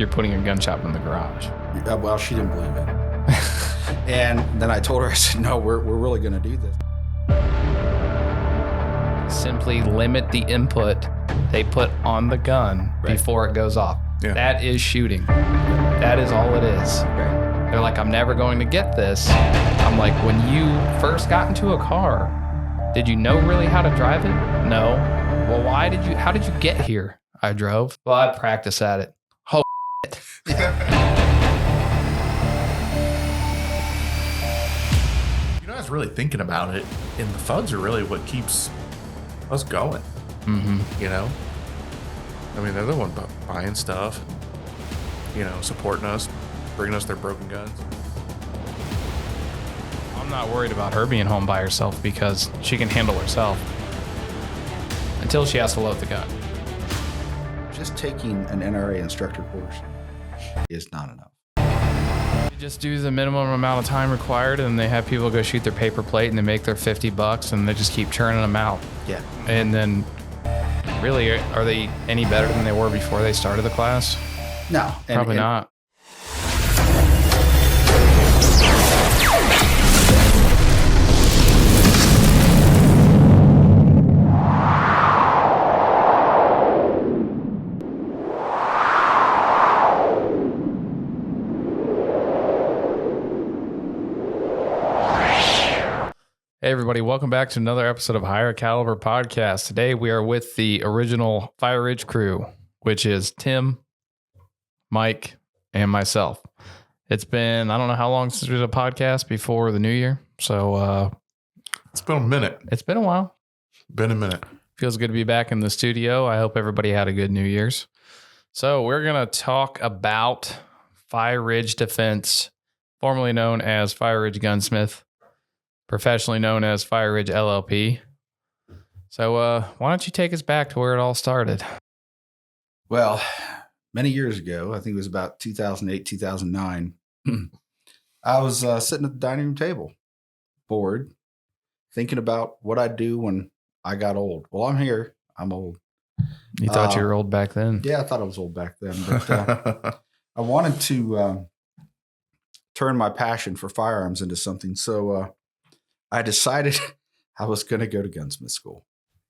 you're putting a gun shop in the garage. Well, she didn't believe it. And then I told her, I said, no, we're really going to do this. Simply limit the input they put on the gun before it goes off. Yeah. That is shooting. That is all it is. Right. They're like, I'm never going to get this. I'm like, when you first got into a car, did you know really how to drive it? No. Well, how did you get here? I drove. Well, I practice at it. Oh, I was really thinking about it, and the thugs are really what keeps us going. mm-hmm. You know, I mean, they're the one buying stuff, supporting us, bringing us their broken guns. I'm not worried about her being home by herself because she can handle herself until she has to load the gun. Just taking an NRA instructor course is not enough. You just do the minimum amount of time required, and they have people go shoot their paper plate, and they make their $50, and they just keep churning them out. Yeah. And then, really, are they any better than they were before they started the class? No. Probably not. Hey everybody, welcome back to another episode of Higher Caliber Podcast. Today we are with the original FireRidge crew, which is Tim, Mike, and myself. It's been, I don't know how long since we did a podcast before the new year. So It's been a minute. It's been a while. Been a minute. Feels good to be back in the studio. I hope everybody had a good New Year's. So we're going to talk about FireRidge Defense, formerly known as FireRidge Gunsmith, professionally known as FireRidge LLP. So why don't you take us back to where it all started? Well, many years ago, I think it was about 2008, 2009, I was sitting at the dining room table, bored, thinking about what I'd do when I got old. Well, I'm here. I'm old. You thought you were old back then? Yeah, I thought I was old back then. But I wanted to turn my passion for firearms into something. So I decided I was going to go to gunsmith school.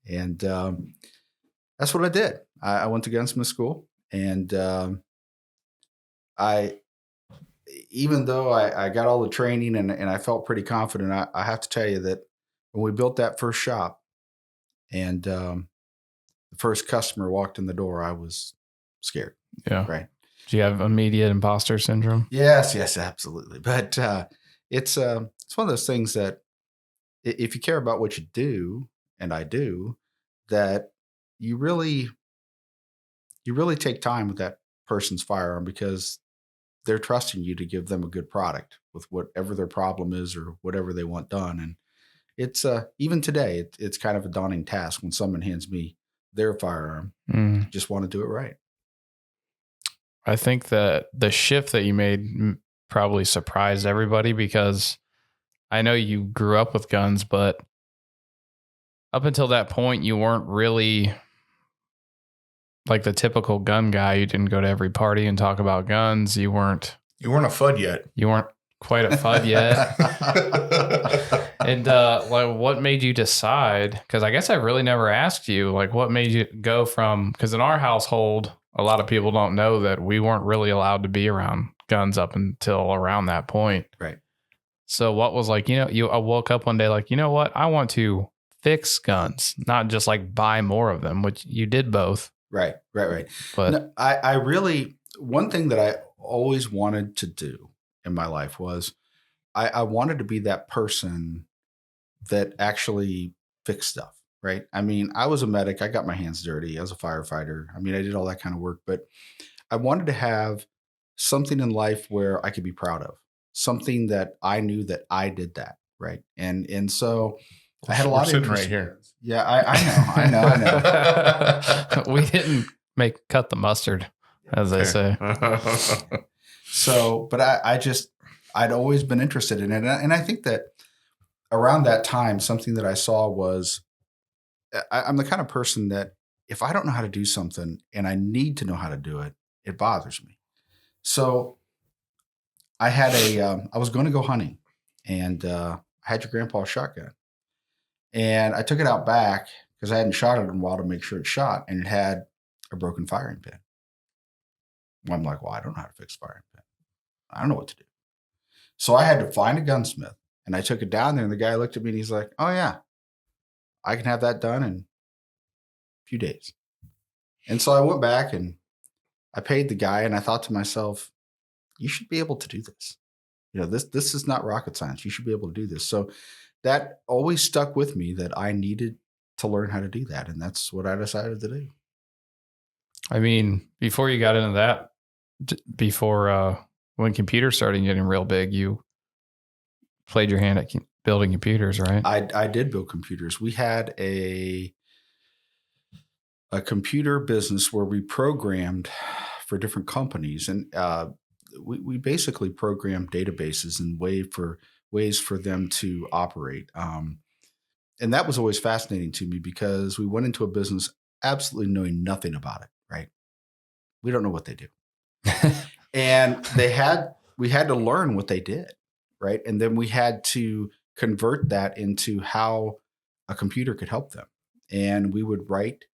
And that's what I did. I went to gunsmith school. And even though I got all the training and I felt pretty confident, I have to tell you that when we built that first shop and the first customer walked in the door, I was scared. Yeah. Right. Do you have immediate imposter syndrome? Yes, absolutely. But it's one of those things that if you care about what you do, and I do, that you really take time with that person's firearm because they're trusting you to give them a good product with whatever their problem is or whatever they want done. And it's even today, it's kind of a daunting task when someone hands me their firearm. Just want to do it right. I think that the shift that you made probably surprised everybody because I know you grew up with guns, but up until that point, you weren't really like the typical gun guy. You didn't go to every party and talk about guns. You weren't You weren't a FUD yet. You weren't quite a FUD yet. And like, what made you decide? Because I guess I really never asked you, like, what made you go from? Because in our household, a lot of people don't know that we weren't really allowed to be around guns up until around that point. Right. So what was like, I woke up one day like, you know what? I want to fix guns, not just like buy more of them, which you did both. Right. But no, I really, one thing that I always wanted to do in my life was I wanted to be that person that actually fixed stuff. Right. I mean, I was a medic. I got my hands dirty. I was a firefighter. I mean, I did all that kind of work, but I wanted to have something in life where I could be proud of. Something that I knew that I did that, right? And so I had a lot of sitting right here. Yeah, I know. We didn't cut the mustard, as they say. So, but I'd always been interested in it, and I think that around that time, something that I saw was I'm the kind of person that if I don't know how to do something and I need to know how to do it, it bothers me. So I had I was going to go hunting, and I had your grandpa's shotgun, and I took it out back because I hadn't shot it in a while to make sure it shot, and it had a broken firing pin. Well, I'm like, well, I don't know how to fix a firing pin. I don't know what to do. So I had to find a gunsmith, and I took it down there, and the guy looked at me and he's like, oh yeah, I can have that done in a few days. And so I went back and I paid the guy, and I thought to myself, you should be able to do this. This is not rocket science. You should be able to do this. So that always stuck with me that I needed to learn how to do that. And that's what I decided to do. I mean, before you got into that, before when computers started getting real big, you played your hand at building computers, right? I did build computers. We had a computer business where we programmed for different companies, and we basically programmed databases and ways for them to operate. And that was always fascinating to me because we went into a business absolutely knowing nothing about it, right? We don't know what they do. And we had to learn what they did, right? And then we had to convert that into how a computer could help them. And we would write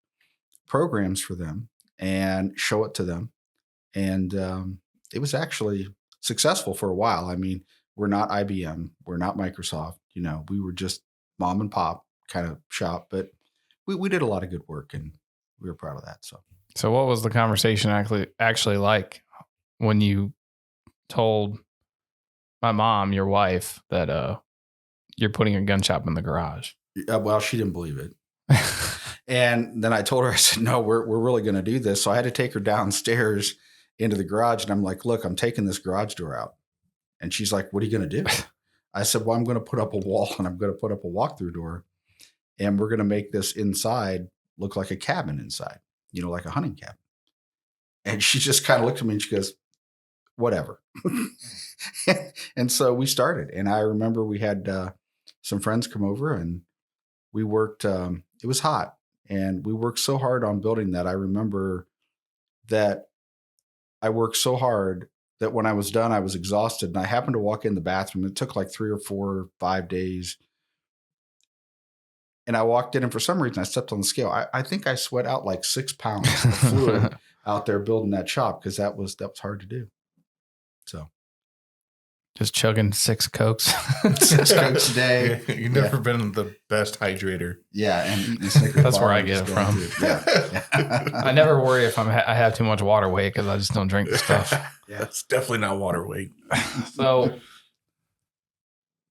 programs for them and show it to them. And it was actually successful for a while. I mean, we're not IBM, we're not Microsoft, we were just mom and pop kind of shop, but we did a lot of good work and we were proud of that. So what was the conversation actually like when you told my mom, your wife, that you're putting a gun shop in the garage? Well, she didn't believe it. And then I told her, I said, no, we're really going to do this. So I had to take her downstairs into the garage. And I'm like, look, I'm taking this garage door out. And she's like, what are you going to do? I said, well, I'm going to put up a wall and I'm going to put up a walk-through door. And we're going to make this inside look like a cabin inside, like a hunting cabin. And she just kind of looked at me and she goes, whatever. And so we started. And I remember we had some friends come over and we worked. It was hot. And we worked so hard on building that. I remember that I worked so hard that when I was done, I was exhausted. And I happened to walk in the bathroom. It took like 3 or 4 or 5 days. And I walked in, and for some reason, I stepped on the scale. I think I sweat out like 6 pounds of fluid out there building that shop because that was hard to do. So. Just chugging 6 Cokes. 6 Cokes a day. Yeah, you've never been the best hydrator. Yeah, and eating Snickers. That's where I get it from. Yeah. I never worry if I have too much water weight because I just don't drink the stuff. Yeah, it's definitely not water weight. So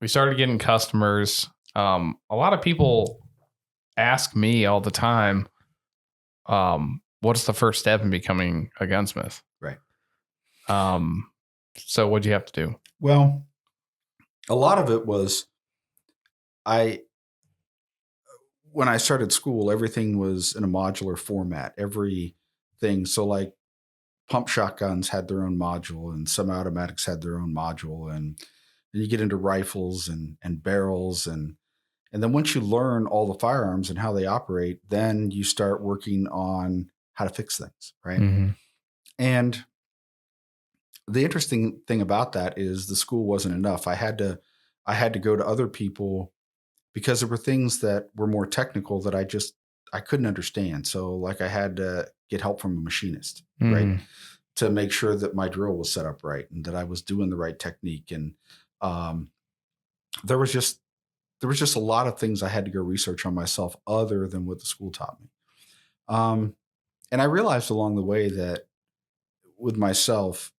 we started getting customers. A lot of people ask me all the time, what's the first step in becoming a gunsmith? Right. So what'd you have to do? Well, a lot of it was when I started school, everything was in a modular format, everything. So like pump shotguns had their own module and semi-automatics had their own module. And then you get into rifles and barrels. And then once you learn all the firearms and how they operate, then you start working on how to fix things. Right. Mm-hmm. And the interesting thing about that is the school wasn't enough. I had to go to other people because there were things that were more technical that I couldn't understand. So like I had to get help from a machinist, right, to make sure that my drill was set up right and that I was doing the right technique. And there was just a lot of things I had to go research on myself other than what the school taught me. And I realized along the way that with myself,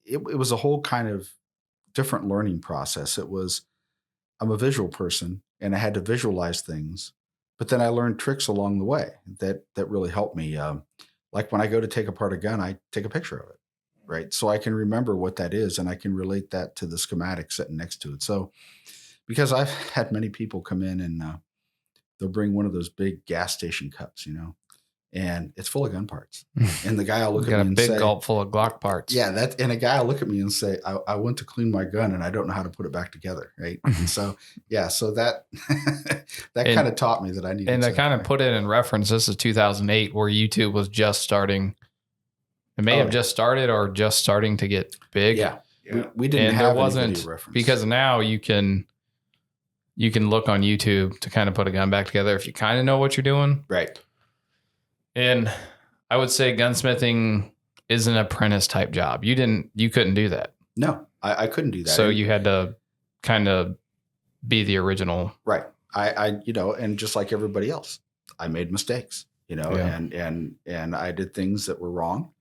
it was a whole kind of different learning process. I'm a visual person and I had to visualize things, but then I learned tricks along the way that really helped me. Like when I go to take apart a gun, I take a picture of it, right? So I can remember what that is and I can relate that to the schematic sitting next to it. So because I've had many people come in and they'll bring one of those big gas station cups, and it's full of gun parts. And the guy will look at me and say, got a big gulp full of Glock parts. Yeah, and a guy will look at me and say, I went to clean my gun and I don't know how to put it back together, right? And so, yeah, so that kind of taught me that I needed. And I kind of put it in reference. This is 2008, where YouTube was just starting It may have just started or just starting to get big. Yeah. Yeah. We didn't And have there any wasn't, video reference. because now you can look on YouTube to kind of put a gun back together if you kind of know what you're doing. Right. And I would say gunsmithing is an apprentice type job. You couldn't do that. No, I couldn't do that. So you had to kind of be the original. Right. I and just like everybody else, I made mistakes, Yeah. and I did things that were wrong,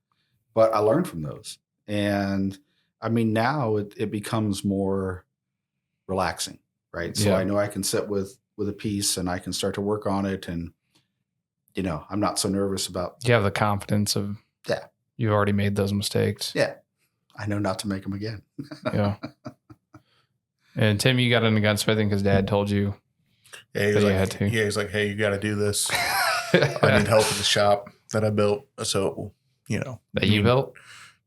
but I learned from those. And I mean, now it becomes more relaxing, right? So Yeah. I know I can sit with a piece and I can start to work on it. And, I'm not so nervous about. You have the confidence of, Yeah. You've already made those mistakes. Yeah. I know not to make them again. Yeah. And Tim, you got into gunsmithing because Dad told you. Yeah, he's That you like, had to. yeah, he's like, hey, you got to do this. I need help with the shop that I built. So, That you built?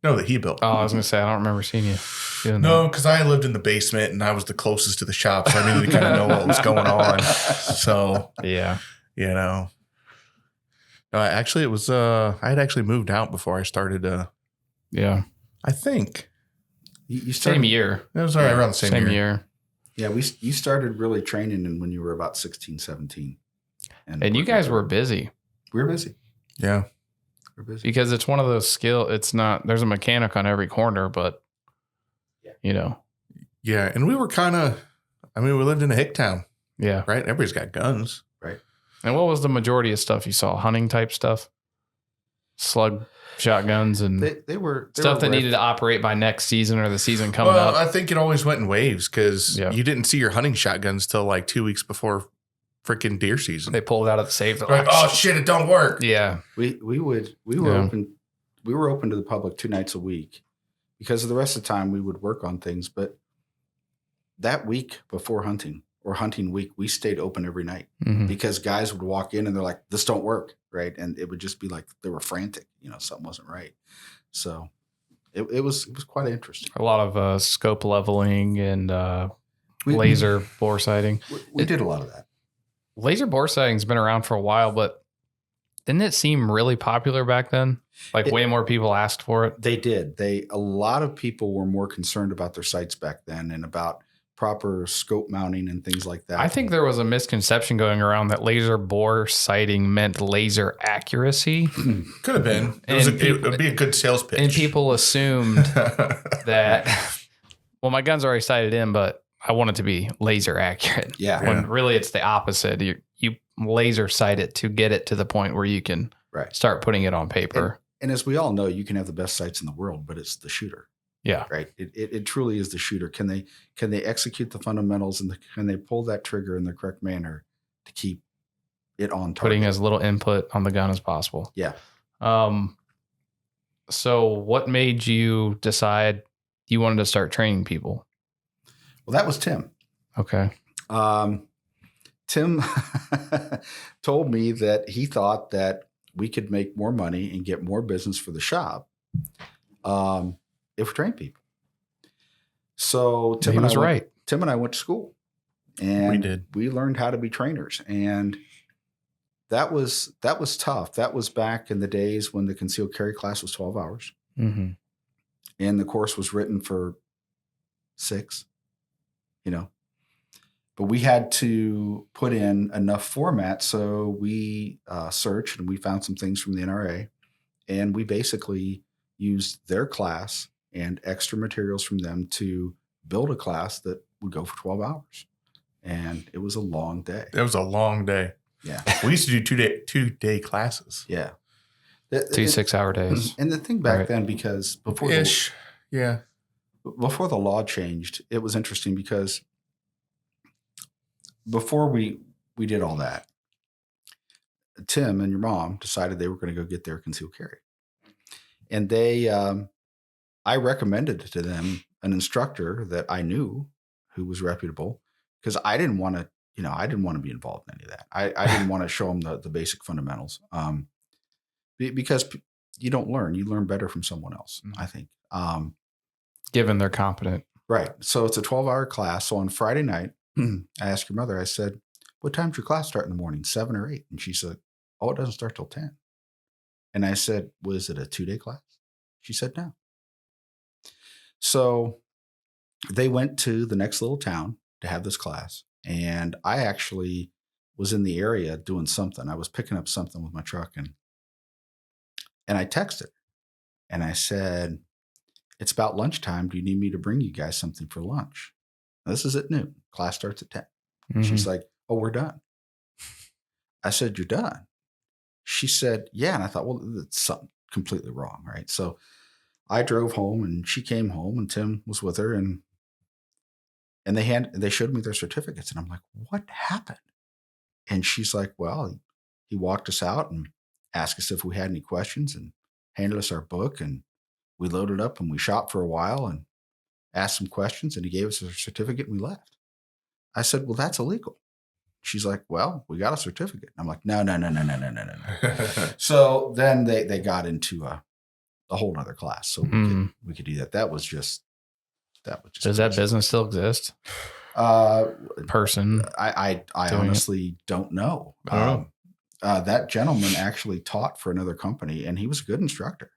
No, that he built. Oh, I was going to say, I don't remember seeing you doing No, because I lived in the basement and I was the closest to the shop, so I needed to kind of know what was going on. So, that. Yeah. No, actually, it was, I had actually moved out before I started, Yeah. I think. You started, Same year. It was around the same year. Yeah. You started really training when you were about 16, 17. And you guys were busy. We were busy. Yeah. We're busy. Because it's one of those it's not, there's a mechanic on every corner, but, Yeah. And we were we lived in a hick town, yeah. right? Everybody's got guns. Right. And what was the majority of stuff you saw? Hunting type stuff? Slug shotguns and They were stuff that rare. needed to operate by next season or the season coming Well, up. I think it always went in waves because Yeah. you didn't see your hunting shotguns till like 2 weeks before freaking deer season. They pulled out of the safe. They're Like, oh shit, it don't work. Yeah. We were Yeah. open. We were open to the public 2 nights a week because of the rest of the time we would work on things. But that week before hunting or hunting week, we stayed open every night Mhm. because guys would walk in and they're like, "This don't work," right? And it would just be like they were frantic. Something wasn't right. So it was quite interesting. A lot of scope leveling and We- laser bore sighting. We did a lot of that. Laser bore sighting's been around for a while, but didn't it seem really popular back then? Like way more people asked for it. They did. A lot of people were more concerned about their sights back then and about proper scope mounting and things like that. I think there was a misconception going around that laser bore sighting meant laser accuracy. Could have been. It would be a good sales pitch. And people assumed that, well, my gun's already sighted in, but I want it to be laser accurate. Yeah. When really it's the opposite. You laser sight it to get it to the point where you can Right. start putting it on paper. And as we all know, you can have the best sights in the world, but it's the shooter. Yeah. Right. It truly is the shooter. Can they execute the fundamentals and can they pull that trigger in the correct manner to keep it on target? Putting as little input on the gun as possible. Yeah. So what made you decide you wanted to start training people? Well, that was Tim. Okay. Tim told me that he thought that we could make more money and get more business for the shop if we train people. So He was right. Tim and I went to school, and We did. We learned how to be trainers, and that was tough. That was back in the days when the concealed carry class was 12 hours, Mm-hmm. and the course was written for 6. But we had to put in enough format, so we searched and we found some things from the NRA, and we basically used their class and extra materials from them to build a class that would go for 12 hours. And it was a long day. It was a long day. Yeah. We used to do 2-day classes. Yeah. 2 6-hour days. And the thing back Right. then, because before Yeah. before the law changed, it was interesting because before we did all that, Tim and your mom decided they were going to go get their concealed carry. And I recommended to them an instructor that I knew who was reputable because I didn't want to, I didn't want to be involved in any of that. I didn't want to show them the basic fundamentals because you don't learn. You learn better from someone else, I think. Given they're competent. Right. So it's a 12-hour class. So on Friday night, I asked your mother, I said, "What time's your class start in the morning, 7 or 8?" And she said, "Oh, it doesn't start till 10. And I said, "Was it a 2-day class?" She said no. So they went to the next little town to have this class. And I actually was in the area doing something. I was picking up something with my truck and I texted and I said, it's about lunchtime. Do you need me to bring you guys something for lunch? Now, this is at noon. Class starts at 10. Mm-hmm. She's like, oh, we're done. I said, you're done? She said, yeah. And I thought, well, that's something completely wrong, right? So I drove home and she came home and Tim was with her and they showed me their certificates. And I'm like, what happened? And she's like, well, he walked us out and asked us if we had any questions and handed us our book. And we loaded up and we shot for a while and asked some questions. And he gave us a certificate and we left. I said, well, that's illegal. She's like, well, we got a certificate. I'm like, no. So then they got into a whole nother class. So we could do that. That was just Does that business still exist? Person. I honestly don't know. That gentleman actually taught for another company and he was a good instructor.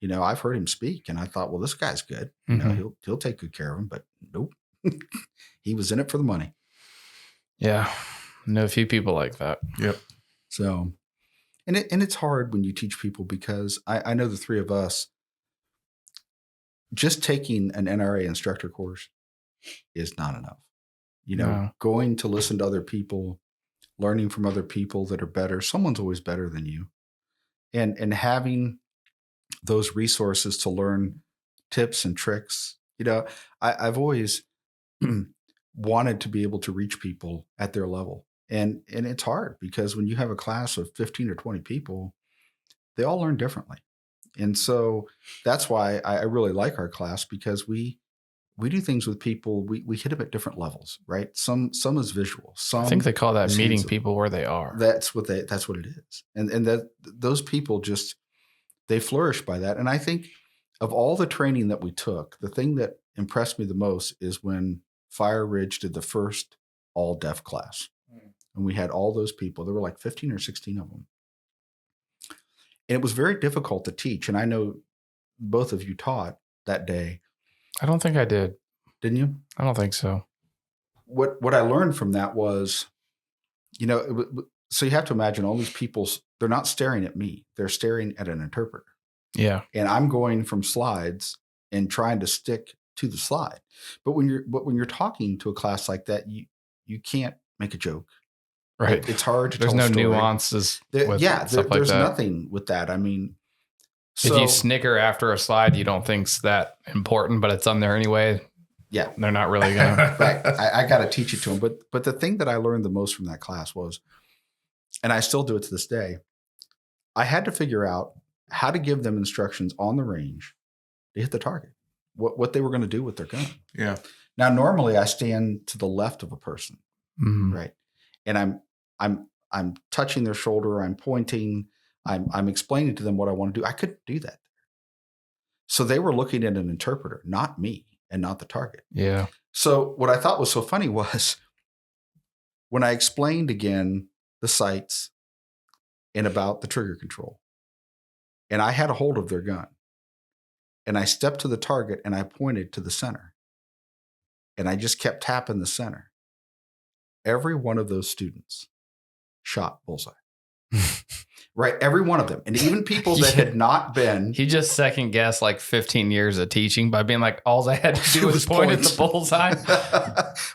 You know, I've heard him speak and I thought, well, this guy's good. You know, he'll take good care of him, but nope. He was in it for the money. Yeah. Know a few people like that. Yep. So, and it's hard when you teach people because I know the three of us, just taking an NRA instructor course is not enough. You know, going to listen to other people, learning from other people that are better. Someone's always better than you. And having those resources to learn tips and tricks. You know, I've always wanted to be able to reach people at their level. And it's hard because when you have a class of 15 or 20 people, they all learn differently. And so that's why I really like our class because we do things with people. We hit them at different levels, right? Some is visual. Some I think they call that meeting people where they are. That's what it is. And that those people just, they flourish by that. And I think of all the training that we took, the thing that impressed me the most is when FireRidge did the first all deaf class. And we had all those people. There were like 15 or 16 of them. And it was very difficult to teach. And I know both of you taught that day. I don't think I did. Didn't you? I don't think so. What I learned from that was, you know, so you have to imagine all these people, they're not staring at me. They're staring at an interpreter. Yeah. And I'm going from slides and trying to stick to the slide. But when you're talking to a class like that, you can't make a joke. Right. It's hard to There's tell no a story. nuances. There's nothing with that. I mean, if you snicker after a slide, you don't think's that important, but it's on there anyway. Yeah. They're not really going to. Right. I got to teach it to them. But the thing that I learned the most from that class was, and I still do it to this day, I had to figure out how to give them instructions on the range to hit the target, what they were going to do with their gun. Yeah. Now, normally I stand to the left of a person, right? And I'm touching their shoulder. I'm pointing. I'm explaining to them what I want to do. I couldn't do that. So they were looking at an interpreter, not me and not the target. Yeah. So what I thought was so funny was when I explained again the sights and about the trigger control, and I had a hold of their gun, and I stepped to the target and I pointed to the center, and I just kept tapping the center. Every one of those students shot bullseye. Right. Every one of them. And even people that had not been. He just second guessed like 15 years of teaching by being like, all I had to do was point at the bullseye.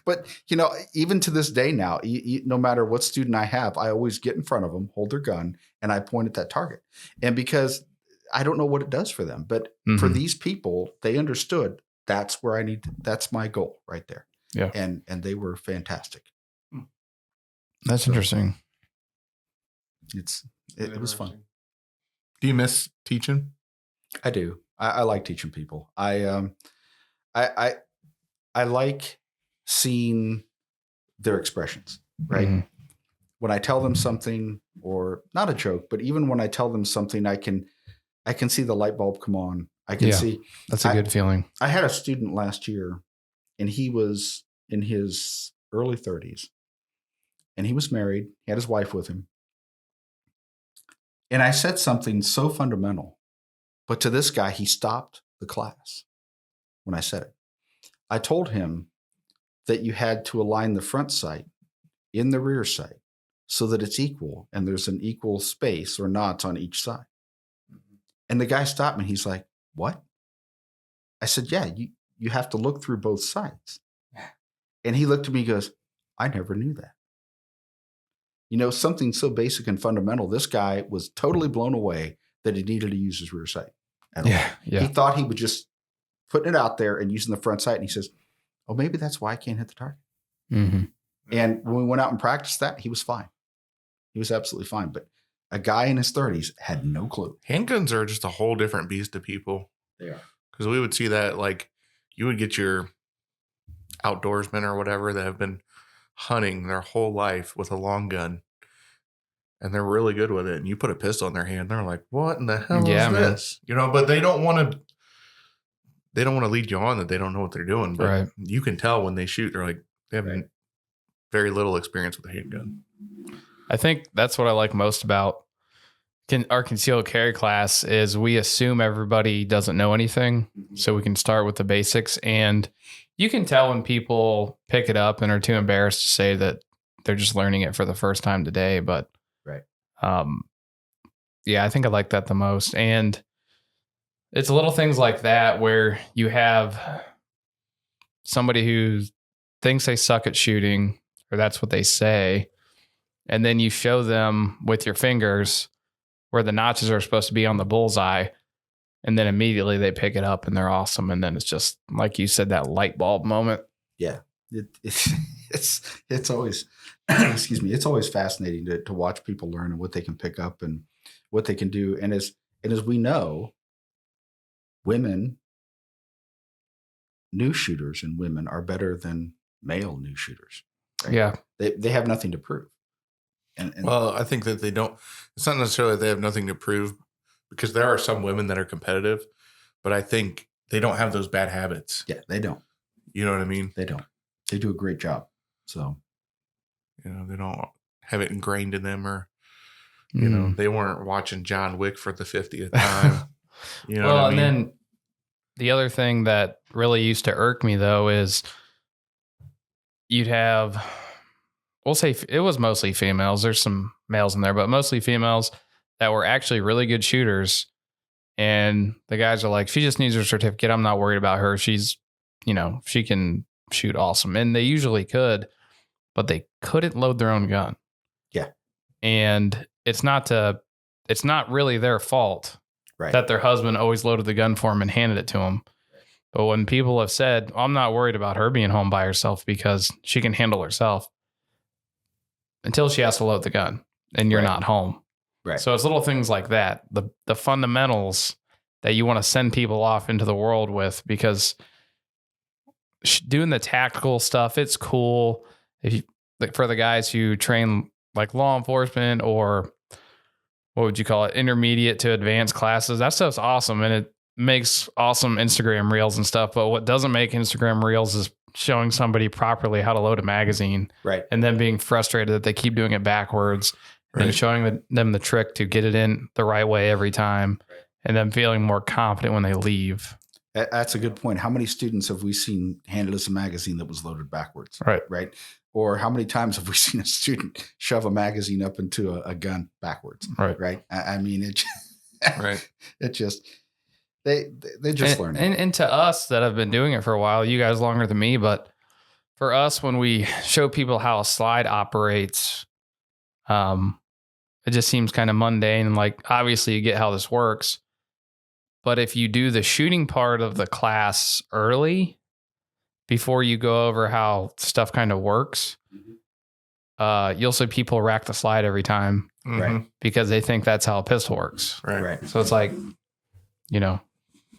But, you know, even to this day now, no matter what student I have, I always get in front of them, hold their gun, and I point at that target. And because I don't know what it does for them, but for these people, they understood that's where that's my goal right there. Yeah. And they were fantastic. That's interesting. It was fun. Do you miss teaching? I do. I like teaching people. I like seeing their expressions, right? When I tell them something, or not a joke, but even when I tell them something, I can see the light bulb come on. I can see. That's a good feeling. I had a student last year, and he was in his early 30s, and he was married. He had his wife with him. And I said something so fundamental But to this guy, he stopped the class when I said it. I told him that you had to align the front sight in the rear sight so that it's equal and there's an equal space or knots on each side. And the guy stopped me. He's like, what? I said, yeah, you have to look through both sides. And he looked at me and goes, I never knew that. You know, something so basic and fundamental. This guy was totally blown away that he needed to use his rear sight at all. He thought he would just putting it out there and using the front sight. And he says, oh, maybe that's why I can't hit the target. Mm-hmm. And when we went out and practiced that, he was fine. He was absolutely fine. But a guy in his 30s had no clue. Handguns are just a whole different beast to people. They are. Because we would see that, like, you would get your outdoorsmen or whatever that have been hunting their whole life with a long gun, and they're really good with it. And you put a pistol in their hand, they're like, "What in the hell is this?" You know, but they don't want to. They don't want to lead you on that they don't know what they're doing. But you can tell when they shoot, they're like they have very little experience with a handgun. I think that's what I like most about our concealed carry class is we assume everybody doesn't know anything, so we can start with the basics. And you can tell when people pick it up and are too embarrassed to say that they're just learning it for the first time today. But yeah, I think I like that the most. And it's little things like that where you have somebody who thinks they suck at shooting, or that's what they say, and then you show them with your fingers where the notches are supposed to be on the bullseye, and then immediately they pick it up and they're awesome. And then it's just, like you said, that light bulb moment. Yeah. It's always, excuse me, it's always fascinating to watch people learn and what they can pick up and what they can do. And as we know, new shooters and women are better than male new shooters. Right? Yeah. They have nothing to prove. And well, I think that they don't, it's not necessarily that they have nothing to prove, because there are some women that are competitive, but I think they don't have those bad habits. Yeah, they don't. You know what I mean? They don't. They do a great job. So, you know, they don't have it ingrained in them, or, you know, they weren't watching John Wick for the 50th time. You know what I mean? And then the other thing that really used to irk me, though, is you'd have, we'll say it was mostly females. There's some males in there, but mostly females that were actually really good shooters. And the guys are like, she just needs her certificate. I'm not worried about her. She's, you know, she can shoot awesome. And they usually could, but they couldn't load their own gun. Yeah. And it's not really their fault that their husband always loaded the gun for them and handed it to them. But when people have said, I'm not worried about her being home by herself because she can handle herself, until she has to load the gun and you're not home. Right. So it's little things like that. The fundamentals that you want to send people off into the world with, because doing the tactical stuff, it's cool. If you, like, for the guys who train like law enforcement or what would you call it, intermediate to advanced classes, that stuff's awesome. And it makes awesome Instagram reels and stuff. But what doesn't make Instagram reels is showing somebody properly how to load a magazine, and then being frustrated that they keep doing it backwards, and showing them the trick to get it in the right way every time, and then feeling more confident when they leave. That's a good point. How many students have we seen handed us a magazine that was loaded backwards? Right. Or how many times have we seen a student shove a magazine up into a gun backwards? Right. I mean, it just, they just learn it. And to us that have been doing it for a while, you guys longer than me, but for us, when we show people how a slide operates, it just seems kind of mundane. And like, obviously you get how this works, but if you do the shooting part of the class early, before you go over how stuff kind of works, you'll see people rack the slide every time, because they think that's how a pistol works. Right. So it's like, you know,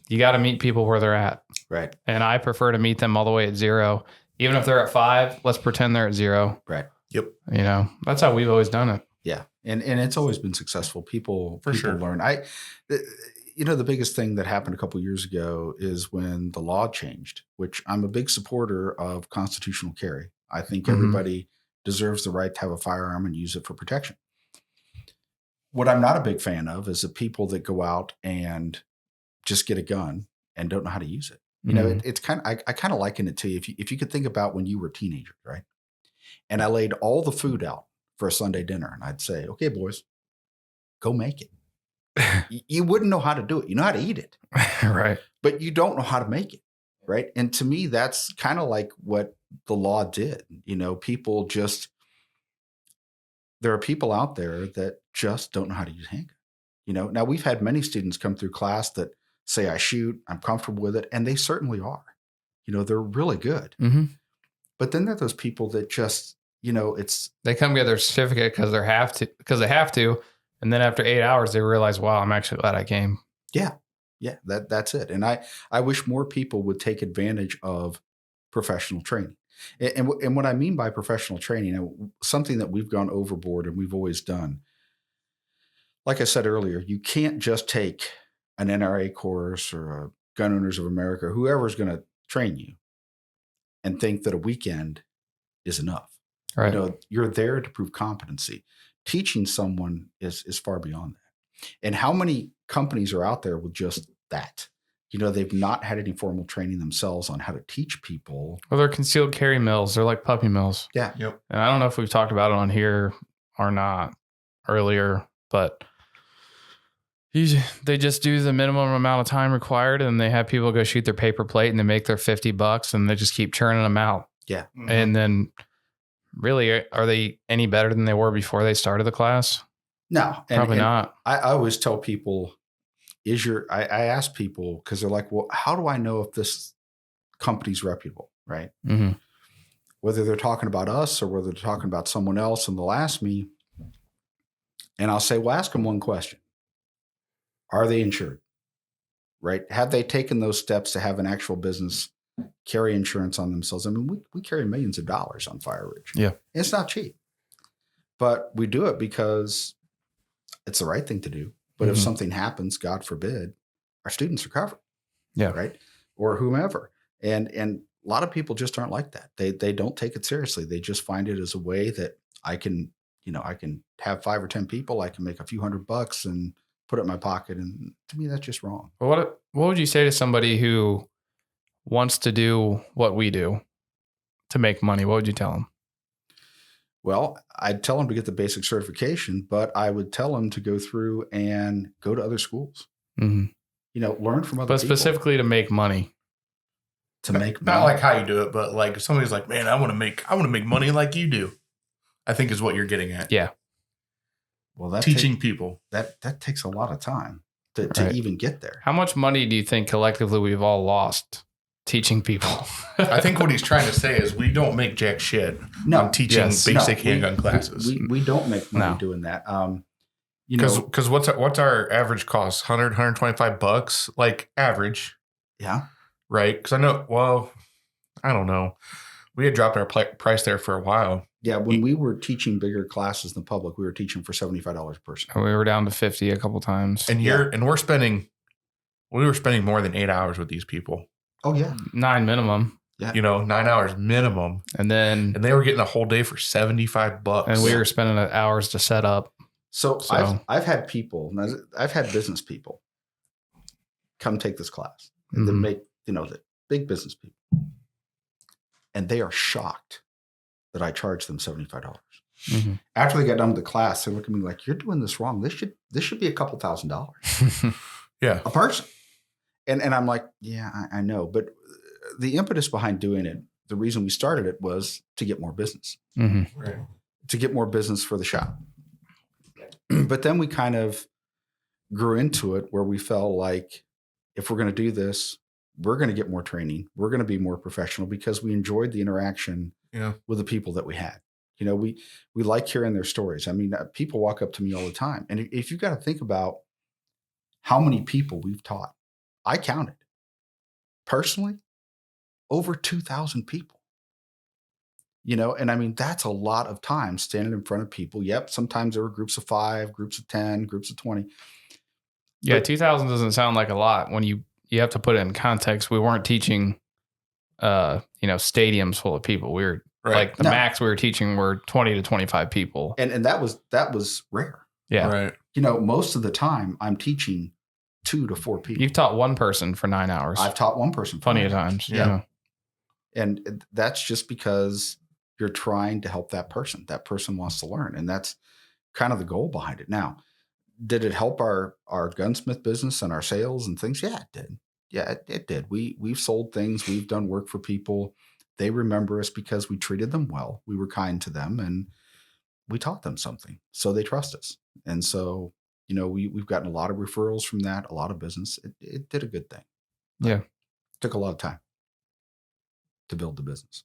you got to meet people where they're at. Right. And I prefer to meet them all the way at 0. Even if they're at 5, let's pretend they're at 0. Right. Yep. You know, that's how we've always done it. Yeah. And it's always been successful. People sure learn. You know, the biggest thing that happened a couple of years ago is when the law changed, which I'm a big supporter of constitutional carry. I think everybody deserves the right to have a firearm and use it for protection. What I'm not a big fan of is the people that go out and just get a gun and don't know how to use it. You know, it's kind of, I kind of liken it to you. If you could think about when you were teenagers, right? And I laid all the food out for a Sunday dinner and I'd say, okay, boys, go make it. You wouldn't know how to do it. You know how to eat it. Right. But you don't know how to make it. Right. And to me, that's kind of like what the law did. You know, people just, there are people out there that just don't know how to use handgun. You know, now we've had many students come through class that say, I shoot, I'm comfortable with it. And they certainly are. You know, they're really good. Mm-hmm. But then there are those people that just, you know, they come get their certificate because they have to. And then after 8 hours, they realize, wow, I'm actually glad I came. Yeah. Yeah. That's it. And I wish more people would take advantage of professional training. And what I mean by professional training, something that we've gone overboard and we've always done. Like I said earlier, you can't just take an NRA course or a Gun Owners of America, whoever's going to train you, and think that a weekend is enough. Right. You know, you're there to prove competency. Teaching someone is far beyond that. And how many companies are out there with just that? You know, they've not had any formal training themselves on how to teach people. Well, they're concealed carry mills. They're like puppy mills. Yeah. Yep. And I don't know if we've talked about it on here or not earlier, but they just do the minimum amount of time required, and they have people go shoot their paper plate and they make their $50 and they just keep churning them out. Yeah. Mhm. And then really, are they any better than they were before they started the class? No. Probably not. I always tell people, I ask people, because they're like, well, how do I know if this company's reputable, right? Mm-hmm. Whether they're talking about us or whether they're talking about someone else, and they'll ask me, and I'll say, well, ask them one question. Are they insured? Right? Have they taken those steps to have an actual business carry insurance on themselves? I mean, we carry millions of dollars on FireRidge. Yeah. It's not cheap, but we do it because it's the right thing to do. But if something happens, God forbid, our students are covered. Yeah. Right. Or whomever. And a lot of people just aren't like that. They don't take it seriously. They just find it as a way that I can have 5 or 10 people. I can make a few $100 and put it in my pocket. And to me, that's just wrong. But what would you say to somebody who wants to do what we do to make money? What would you tell them? Well, I'd tell them to get the basic certification, but I would tell them to go through and go to other schools. Mm-hmm. You know, learn from other but people. Specifically to make money. To make not money. like how you do it, but like if somebody's like, man, I want to make money like you do, I think is what you're getting at. Yeah. Well, that teaching people that takes a lot of time to even get there. How much money do you think collectively we've all lost teaching people? I think what he's trying to say is we don't make jack shit on teaching basic handgun classes. We don't make money doing that. Because what's our average cost? $125, like average. Yeah. Right. Because I don't know. We had dropped our price there for a while. Yeah. When we were teaching bigger classes in the public, we were teaching for $75 a person. And we were down to 50 a couple times. And we were spending more than 8 hours with these people. Oh yeah. 9 minimum. Yeah. 9 hours minimum. And they were getting a whole day for $75. And we were spending hours to set up. So I've had business people come take this class and then make, the big business people. And they are shocked that I charge them $75. Mm-hmm. After they got done with the class, they look at me like, you're doing this wrong. This should be a couple $1,000. Yeah. A person. And I'm like, yeah, I know. But the impetus behind doing it, the reason we started it was to get more business. Mm-hmm. Right. To get more business for the shop. But then we kind of grew into it where we felt like if we're going to do this, we're going to get more training. We're going to be more professional because we enjoyed the interaction with the people that we had. We like hearing their stories. I mean, people walk up to me all the time. And if you've got to think about how many people we've taught, I counted personally over 2,000 people. And I mean, that's a lot of time standing in front of people. Yep. Sometimes there were groups of 5, groups of 10, groups of 20. Yeah. 2,000 doesn't sound like a lot when you have to put it in context. We weren't teaching, stadiums full of people. We were like the max we were teaching were 20 to 25 people. And that was rare. Yeah. Right. Most of the time I'm teaching 2 to 4 people. You've taught one person for 9 hours. I've taught one person for plenty 9 of hours. times. Yeah. And that's just because you're trying to help that person. That person wants to learn. And that's kind of the goal behind it. Now, did it help our gunsmith business and our sales and things? Yeah, it did. Yeah, it did. We've sold things. We've done work for people. They remember us because we treated them well. We were kind to them and we taught them something. So they trust us. And so, we've gotten a lot of referrals from that, a lot of business. It did a good thing. Yeah. It took a lot of time to build the business.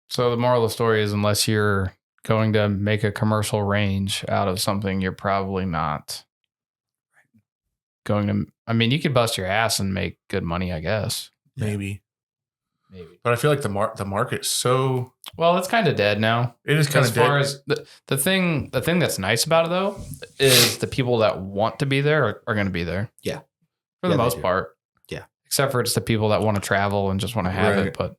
So the moral of the story is, unless you're going to make a commercial range out of something, you're probably not going to. I mean, you could bust your ass and make good money, I guess. Maybe. But I feel like the market's so. Well, it's kind of dead now. It is kind of dead. As far as the thing that's nice about it, though, is the people that want to be there are going to be there. Yeah. For the most part. Yeah. Except for it's the people that want to travel and just want to have it, but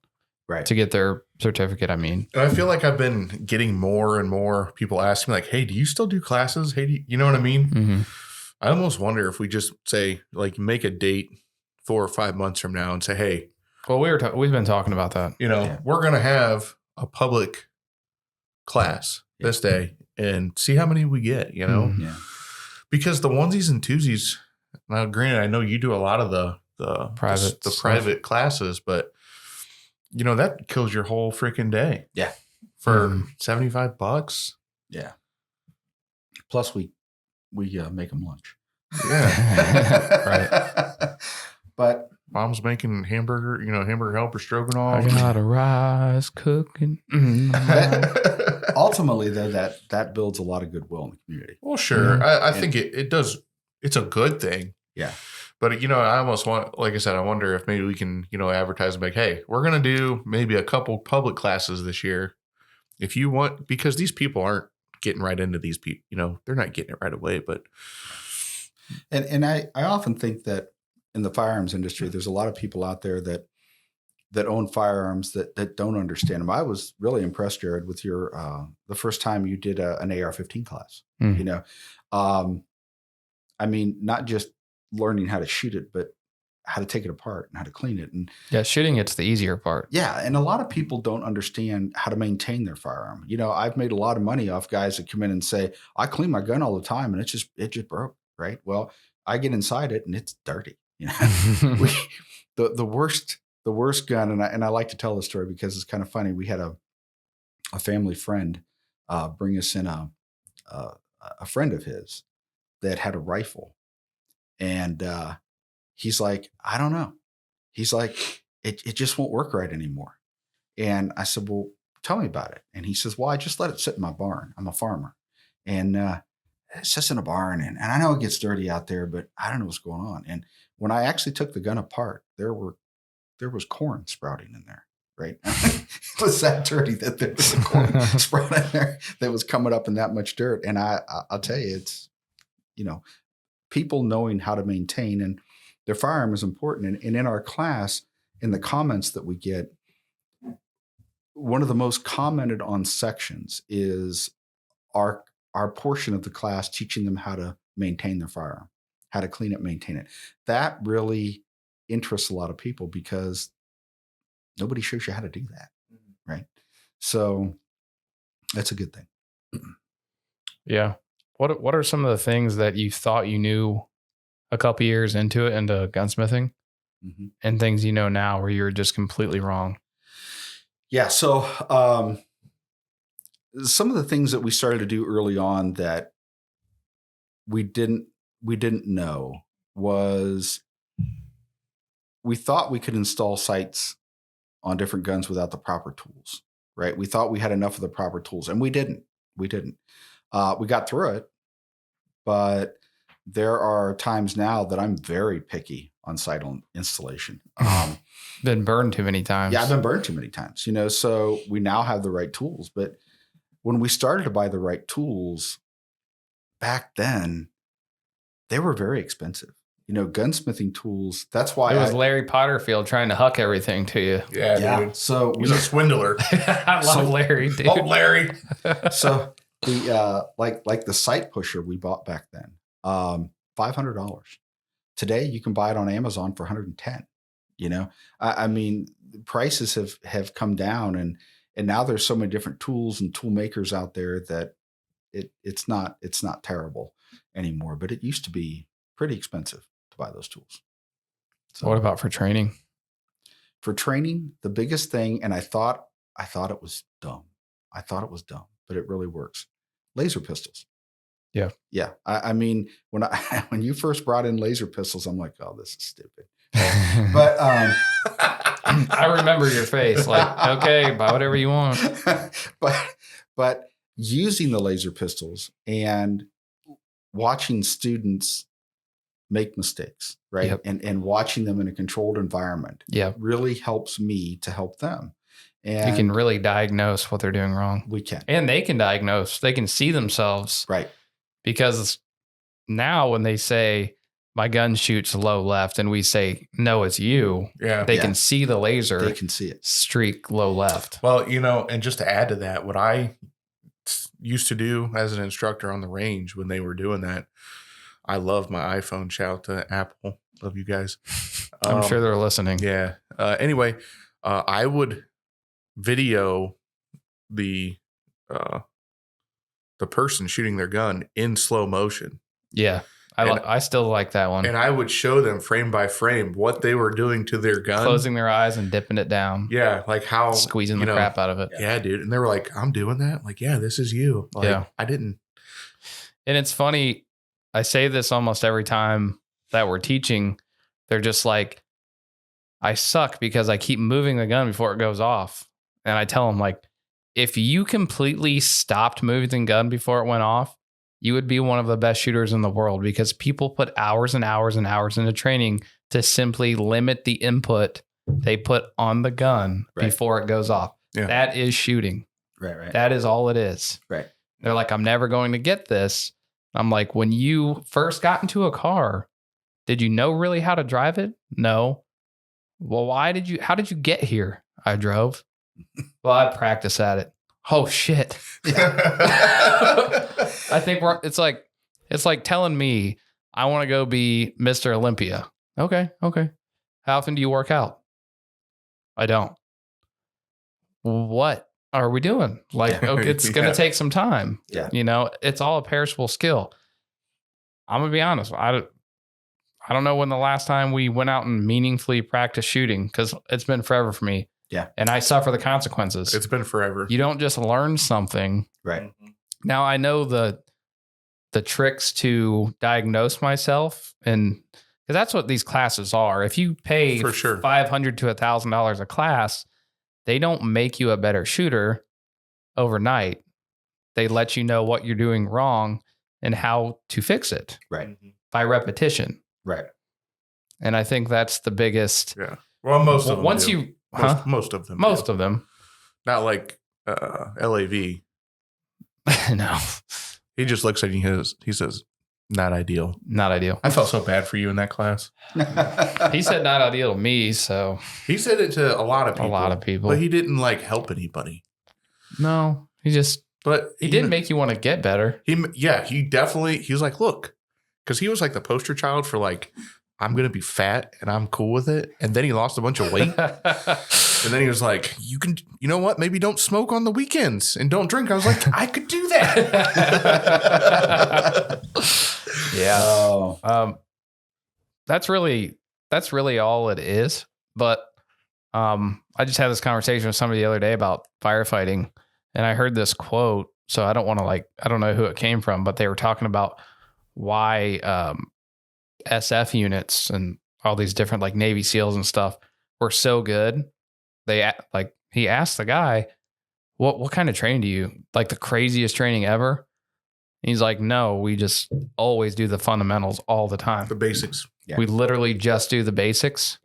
to get their certificate, I mean. And I feel like I've been getting more and more people asking me, like, hey, do you still do classes? Hey, you know what I mean? Mm-hmm. I almost wonder if we just say, like, make a date 4 or 5 months from now and say, hey. Well, we've been talking about that. We're going to have a public class this day and see how many we get, Mm-hmm. Yeah. Because the onesies and twosies, now granted, I know you do a lot of the private classes, but that kills your whole freaking day. Yeah. For $75. Yeah. Plus we make them lunch. Yeah. Right. But Mom's making hamburger helper stroganoff. I got a rice cooking. Ultimately, though, that builds a lot of goodwill in the community. Well, sure. I think it does. It's a good thing. Yeah. But, I almost want, like I said, I wonder if maybe we can, advertise and be like, hey, we're going to do maybe a couple public classes this year. If you want, because these people aren't getting right into these people, they're not getting it right away. But. And I often think that in the firearms industry, there's a lot of people out there that own firearms that don't understand them. I was really impressed, Jared, with your the first time you did an AR-15 class. Mm. I mean, not just learning how to shoot it, but how to take it apart and how to clean it. And shooting it's the easier part. Yeah, and a lot of people don't understand how to maintain their firearm. I've made a lot of money off guys that come in and say, I clean my gun all the time and it just broke, right? Well, I get inside it and it's dirty. The worst gun, and I like to tell the story because it's kind of funny. We had a family friend bring us in a friend of his that had a rifle, and he's like, I don't know. He's like, it just won't work right anymore. And I said, well, tell me about it. And he says, well, I just let it sit in my barn. I'm a farmer, and it sits in a barn, and I know it gets dirty out there, but I don't know what's going on. And when I actually took the gun apart, there was corn sprouting in there, right? It was that dirty that there was a corn sprouting in there that was coming up in that much dirt. And I'll tell you, it's, people knowing how to maintain and their firearm is important. And in our class, in the comments that we get, one of the most commented on sections is our portion of the class teaching them how to maintain their firearm, how to clean it, maintain it. That really interests a lot of people because nobody shows you how to do that, right? So that's a good thing. Yeah. What are some of the things that you thought you knew a couple years into gunsmithing, and things now where you're just completely wrong? Yeah. So some of the things that we started to do early on that we didn't know was we thought we could install sights on different guns without the proper tools, right? We thought we had enough of the proper tools, and we didn't. We got through it, but there are times now that I'm very picky on sight installation. Been burned too many times. Yeah, I've been burned too many times, so we now have the right tools. But when we started to buy the right tools back then, they were very expensive. Gunsmithing tools. That's why it was Larry Potterfield trying to huck everything to you. Yeah. Dude. So he's a swindler. I love Larry, dude. Oh, Larry. So the like the sight pusher we bought back then, $500 Today you can buy it on Amazon for 110. You know, I mean, prices have come down, and now there's so many different tools and tool makers out there that it's not terrible anymore. But it used to be pretty expensive to buy those tools. So what about for training? For training, the biggest thing, and I thought it was dumb. I thought it was dumb, but it really works. Laser pistols. Yeah. Yeah. I mean, when when you first brought in laser pistols, I'm like, oh, this is stupid. But I remember your face. Like, okay, buy whatever you want. but using the laser pistols and watching students make mistakes, right? Yep. And watching them in a controlled environment really helps me to help them. And you can really diagnose what they're doing wrong. We can. And they can diagnose. They can see themselves. Right. Because now when they say, my gun shoots low left, and we say, no, it's you. Yeah. They can see the laser. They can see it. Streak low left. Well, you know, and just to add to that, what I used to do as an instructor on the range when they were doing that, I love my iPhone. Shout out to Apple. Love you guys. I'm sure they're listening. Yeah. Anyway, I would video the person shooting their gun in slow motion. Yeah. I still like that one. And I would show them frame by frame what they were doing to their gun. Closing their eyes and dipping it down. Yeah. Like how. Squeezing the crap out of it. Yeah, dude. And they were like, I'm doing that. Like, yeah, this is you. Like, yeah. I didn't. And it's funny. I say this almost every time that we're teaching. They're just like, I suck because I keep moving the gun before it goes off. And I tell them, like, if you completely stopped moving the gun before it went off, you would be one of the best shooters in the world, because people put hours and hours and hours into training to simply limit the input they put on the gun before it goes off. Yeah. That is shooting. Right. That is all it is. Right. They're like, I'm never going to get this. I'm like, when you first got into a car, did you know really how to drive it? No. Well, how did you get here? I drove. Well, I practiced at it. Oh shit. I think it's like telling me I want to go be Mr. Olympia. Okay. How often do you work out? I don't. What are we doing? Like, okay, it's going to take some time. Yeah. You know, it's all a perishable skill. I'm going to be honest. I don't know when the last time we went out and meaningfully practiced shooting, because it's been forever for me. Yeah. And I suffer the consequences. It's been forever. You don't just learn something. Right. Now I know the tricks to diagnose myself, and because that's what these classes are. If you pay For sure. $500 to $1,000 a class, they don't make you a better shooter overnight. They let you know what you're doing wrong and how to fix it. Right. By repetition. Right. And I think that's the biggest. Yeah. Well, most of them. Once do. you, most of them. Most do. of them. Not like LAV. No. He just looks at you. He says, "Not ideal." Not ideal. I felt so bad for you in that class. He said not ideal to me, so He said it to a lot of people. But he didn't like help anybody. No, he just. But he did make you want to get better. He definitely. He was like, look, because he was like the poster child for like, I'm gonna be fat and I'm cool with it. And then he lost a bunch of weight. And then he was like, you know what? Maybe don't smoke on the weekends and don't drink. I was like, I could do that. Yeah. Oh. That's really all it is. But I just had this conversation with somebody the other day about firefighting, and I heard this quote. So I don't want to I don't know who it came from, but they were talking about why SF units and all these different like Navy SEALs and stuff were so good. He asked the guy, what kind of training do you like, the craziest training ever? And he's like, no, we just always do the fundamentals all the time. The basics. Yeah. We literally just do the basics.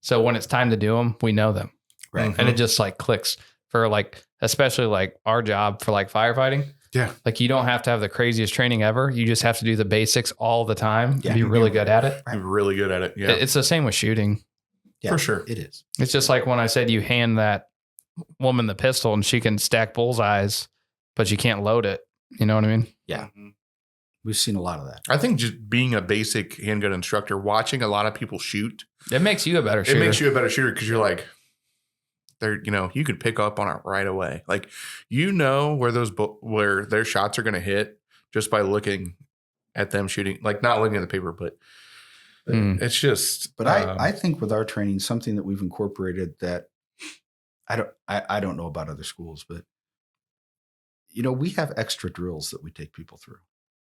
So when it's time to do them, we know them. Right. And it just like clicks for like, especially like our job for like firefighting. Yeah. Like you don't have to have the craziest training ever. You just have to do the basics all the time. Yeah. Be really good at it. You're really good at it. Yeah. It's the same with shooting. Yeah, for sure. It is. It's just like when I said you hand that woman the pistol and she can stack bullseyes, but you can't load it. You know what I mean? Yeah. We've seen a lot of that. I think just being a basic handgun instructor, watching a lot of people shoot, It makes you a better shooter. it makes you a better shooter because you're like, you could pick up on it right away. Like, where where their shots are going to hit just by looking at them shooting, like not looking at the paper, but it's just. But I think with our training, something that we've incorporated that I don't know about other schools, but we have extra drills that we take people through,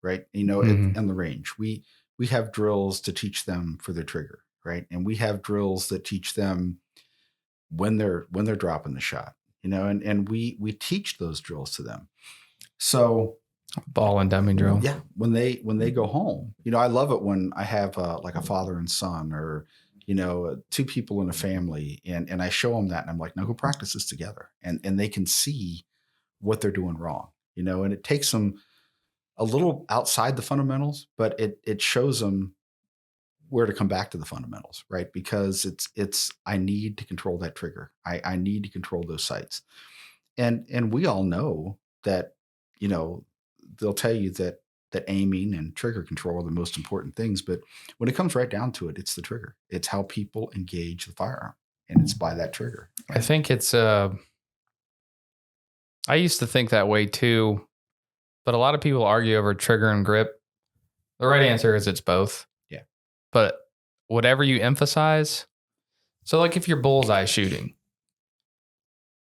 right? On the range, we have drills to teach them for their trigger, right? And we have drills that teach them when they're dropping the shot, and we teach those drills to them. So ball and dummy drill. Yeah. When they go home, I love it when I have like a father and son or, two people in a family and I show them that and I'm like, now go practice this together. And they can see what they're doing wrong, and it takes them a little outside the fundamentals, but it shows them where to come back to the fundamentals, right? Because it's I need to control that trigger. I need to control those sights. And we all know that, they'll tell you that aiming and trigger control are the most important things. But when it comes right down to it, it's the trigger. It's how people engage the firearm, and it's by that trigger. I think it's I used to think that way too, but a lot of people argue over trigger and grip. The right answer is it's both. Yeah. But whatever you emphasize, so like if you're bullseye shooting,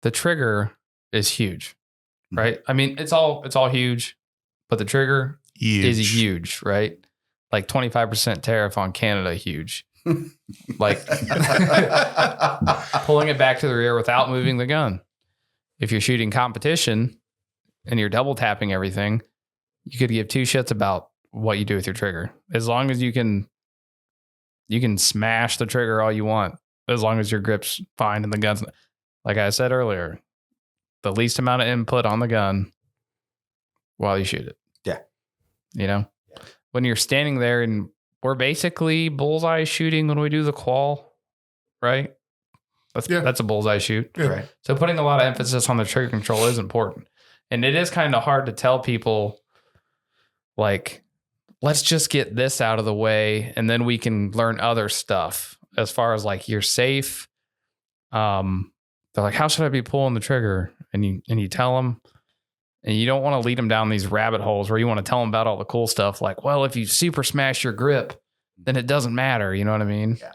the trigger is huge, right? I mean, it's all huge, but the trigger is huge, right? Like 25% tariff on Canada, huge. Like pulling it back to the rear without moving the gun. If you're shooting competition and you're double tapping everything, you could give two shits about what you do with your trigger. As long as you can smash the trigger all you want, as long as your grip's fine and the gun's, like I said earlier, the least amount of input on the gun while you shoot it. Yeah. When you're standing there and we're basically bullseye shooting when we do the qual, right? That's a bullseye shoot. Yeah. Right. So putting a lot of emphasis on the trigger control is important. And it is kind of hard to tell people, like, let's just get this out of the way and then we can learn other stuff as far as like you're safe. They're like, how should I be pulling the trigger? And you tell them, and you don't want to lead them down these rabbit holes where you want to tell them about all the cool stuff. Like, well, if you super smash your grip, then it doesn't matter. You know what I mean? Yeah.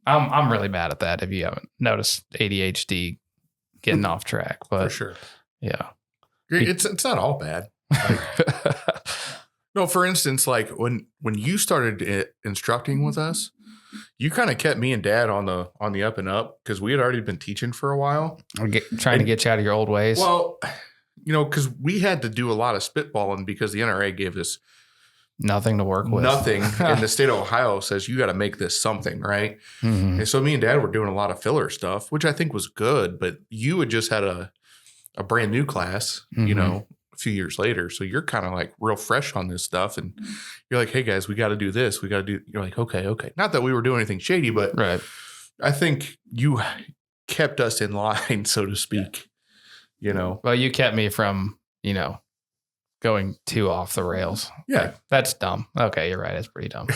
I'm really bad at that. If you haven't noticed, ADHD getting off track, but For sure. Yeah, it's not all bad. No, for instance, like when you started instructing with us, you kind of kept me and Dad on the up and up because we had already been teaching for a while. Trying to get you out of your old ways. Well, because we had to do a lot of spitballing because the NRA gave us nothing to work with. Nothing. And the state of Ohio says you got to make this something, right? Mm-hmm. And so me and Dad were doing a lot of filler stuff, which I think was good. But you had just had a brand new class, a few years later. So you're kind of like real fresh on this stuff. And you're like, hey, guys, we got to do this. We got to do. You're like, okay. Not that we were doing anything shady, but right. I think you kept us in line, so to speak. Well, you kept me from, going too off the rails. Yeah. Like, that's dumb. Okay, you're right. It's pretty dumb.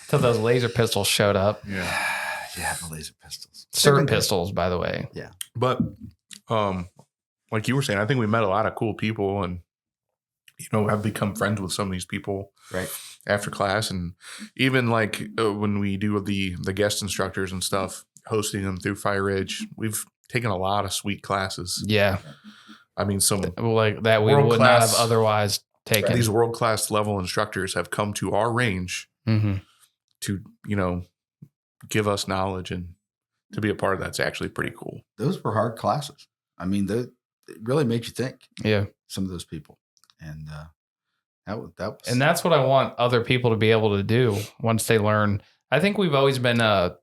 Till those laser pistols showed up. Yeah. Yeah, the laser pistols. Certain pistols, by the way. Yeah. But like you were saying, I think we met a lot of cool people and, have become friends with some of these people right after class. And even like when we do the guest instructors and stuff, hosting them through FireRidge, we've taken a lot of sweet classes. Yeah. I mean, some like that we would not have otherwise taken. These world-class level instructors have come to our range to, give us knowledge, and to be a part of that's actually pretty cool. Those were hard classes. I mean, it really made you think. Yeah. Some of those people. And that was. And that's what I want other people to be able to do once they learn. I think we've always been a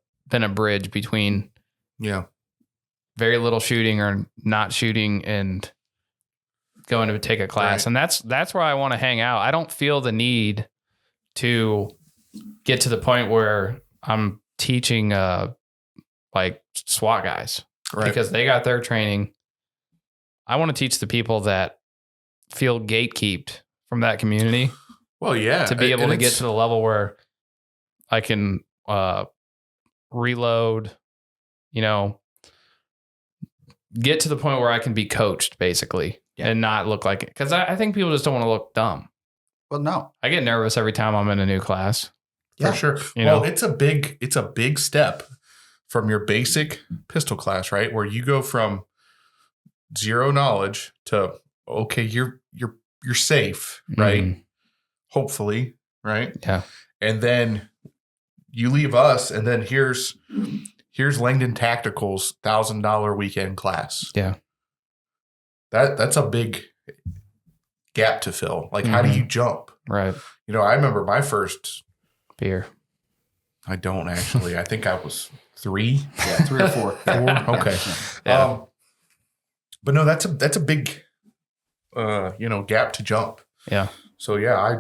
bridge between very little shooting or not shooting and going to take a class. Right. And that's where I want to hang out. I don't feel the need to get to the point where I'm teaching like SWAT guys because they got their training. I want to teach the people that feel gatekept from that community Well, yeah. to be able and to get it's- to the level where I can reload, you know, get to the point where I can be coached basically and not look like it. Because I think people just don't want to look dumb. Well, no. I get nervous every time I'm in a new class. For sure. know? It's a big step from your basic pistol class, right? Where you go from zero knowledge to, okay, you're safe, right? Mhm. Hopefully, right? Yeah. And then you leave us, and then here's Langdon Tactical's $1,000 weekend class. Yeah. That's a big gap to fill. Like, how do you jump? Right. You know, I remember my first Beer. I don't actually. I think I was 3. Yeah, 3 or 4. 4? Okay. Yeah. But no, that's a big, gap to jump. Yeah. So yeah, I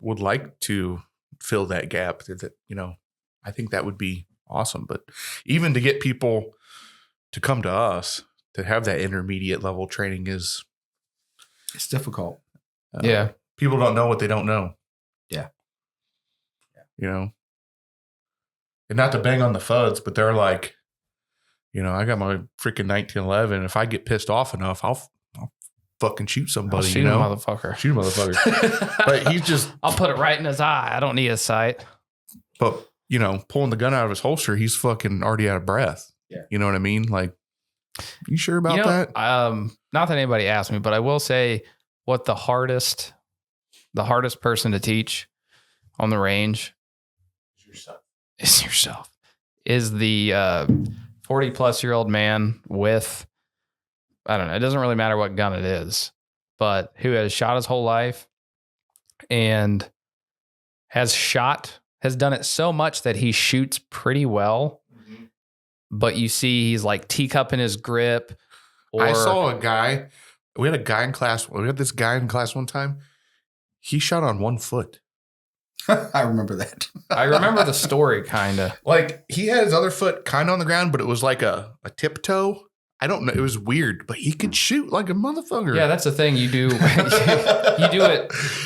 would like to fill that gap. That I think that would be awesome. But even to get people to come to us to have that intermediate level training is It's difficult. Yeah. People don't know what they don't know. Yeah. You know, and not to bang on the FUDs, but they're like, I got my freaking 1911. If I get pissed off enough, I'll fucking shoot somebody. Shoot a motherfucker. Shoot a motherfucker. But he's just. I'll put it right in his eye. I don't need a sight. But pulling the gun out of his holster, he's fucking already out of breath. Yeah. You know what I mean? Like, you sure about that? Not that anybody asked me, but I will say what the hardest person to teach on the range is yourself. Is the 40-plus-year-old man with, I don't know, it doesn't really matter what gun it is, but who has shot his whole life and has done it so much that he shoots pretty well. Mm-hmm. But you see he's like teacup in his grip. I saw a guy. We had this guy in class one time. He shot on 1 foot. I remember that. I remember the story kind of. Like, he had his other foot kind of on the ground, but it was like a tiptoe. I don't know. It was weird, but he could shoot like a motherfucker. Yeah, that's the thing. You do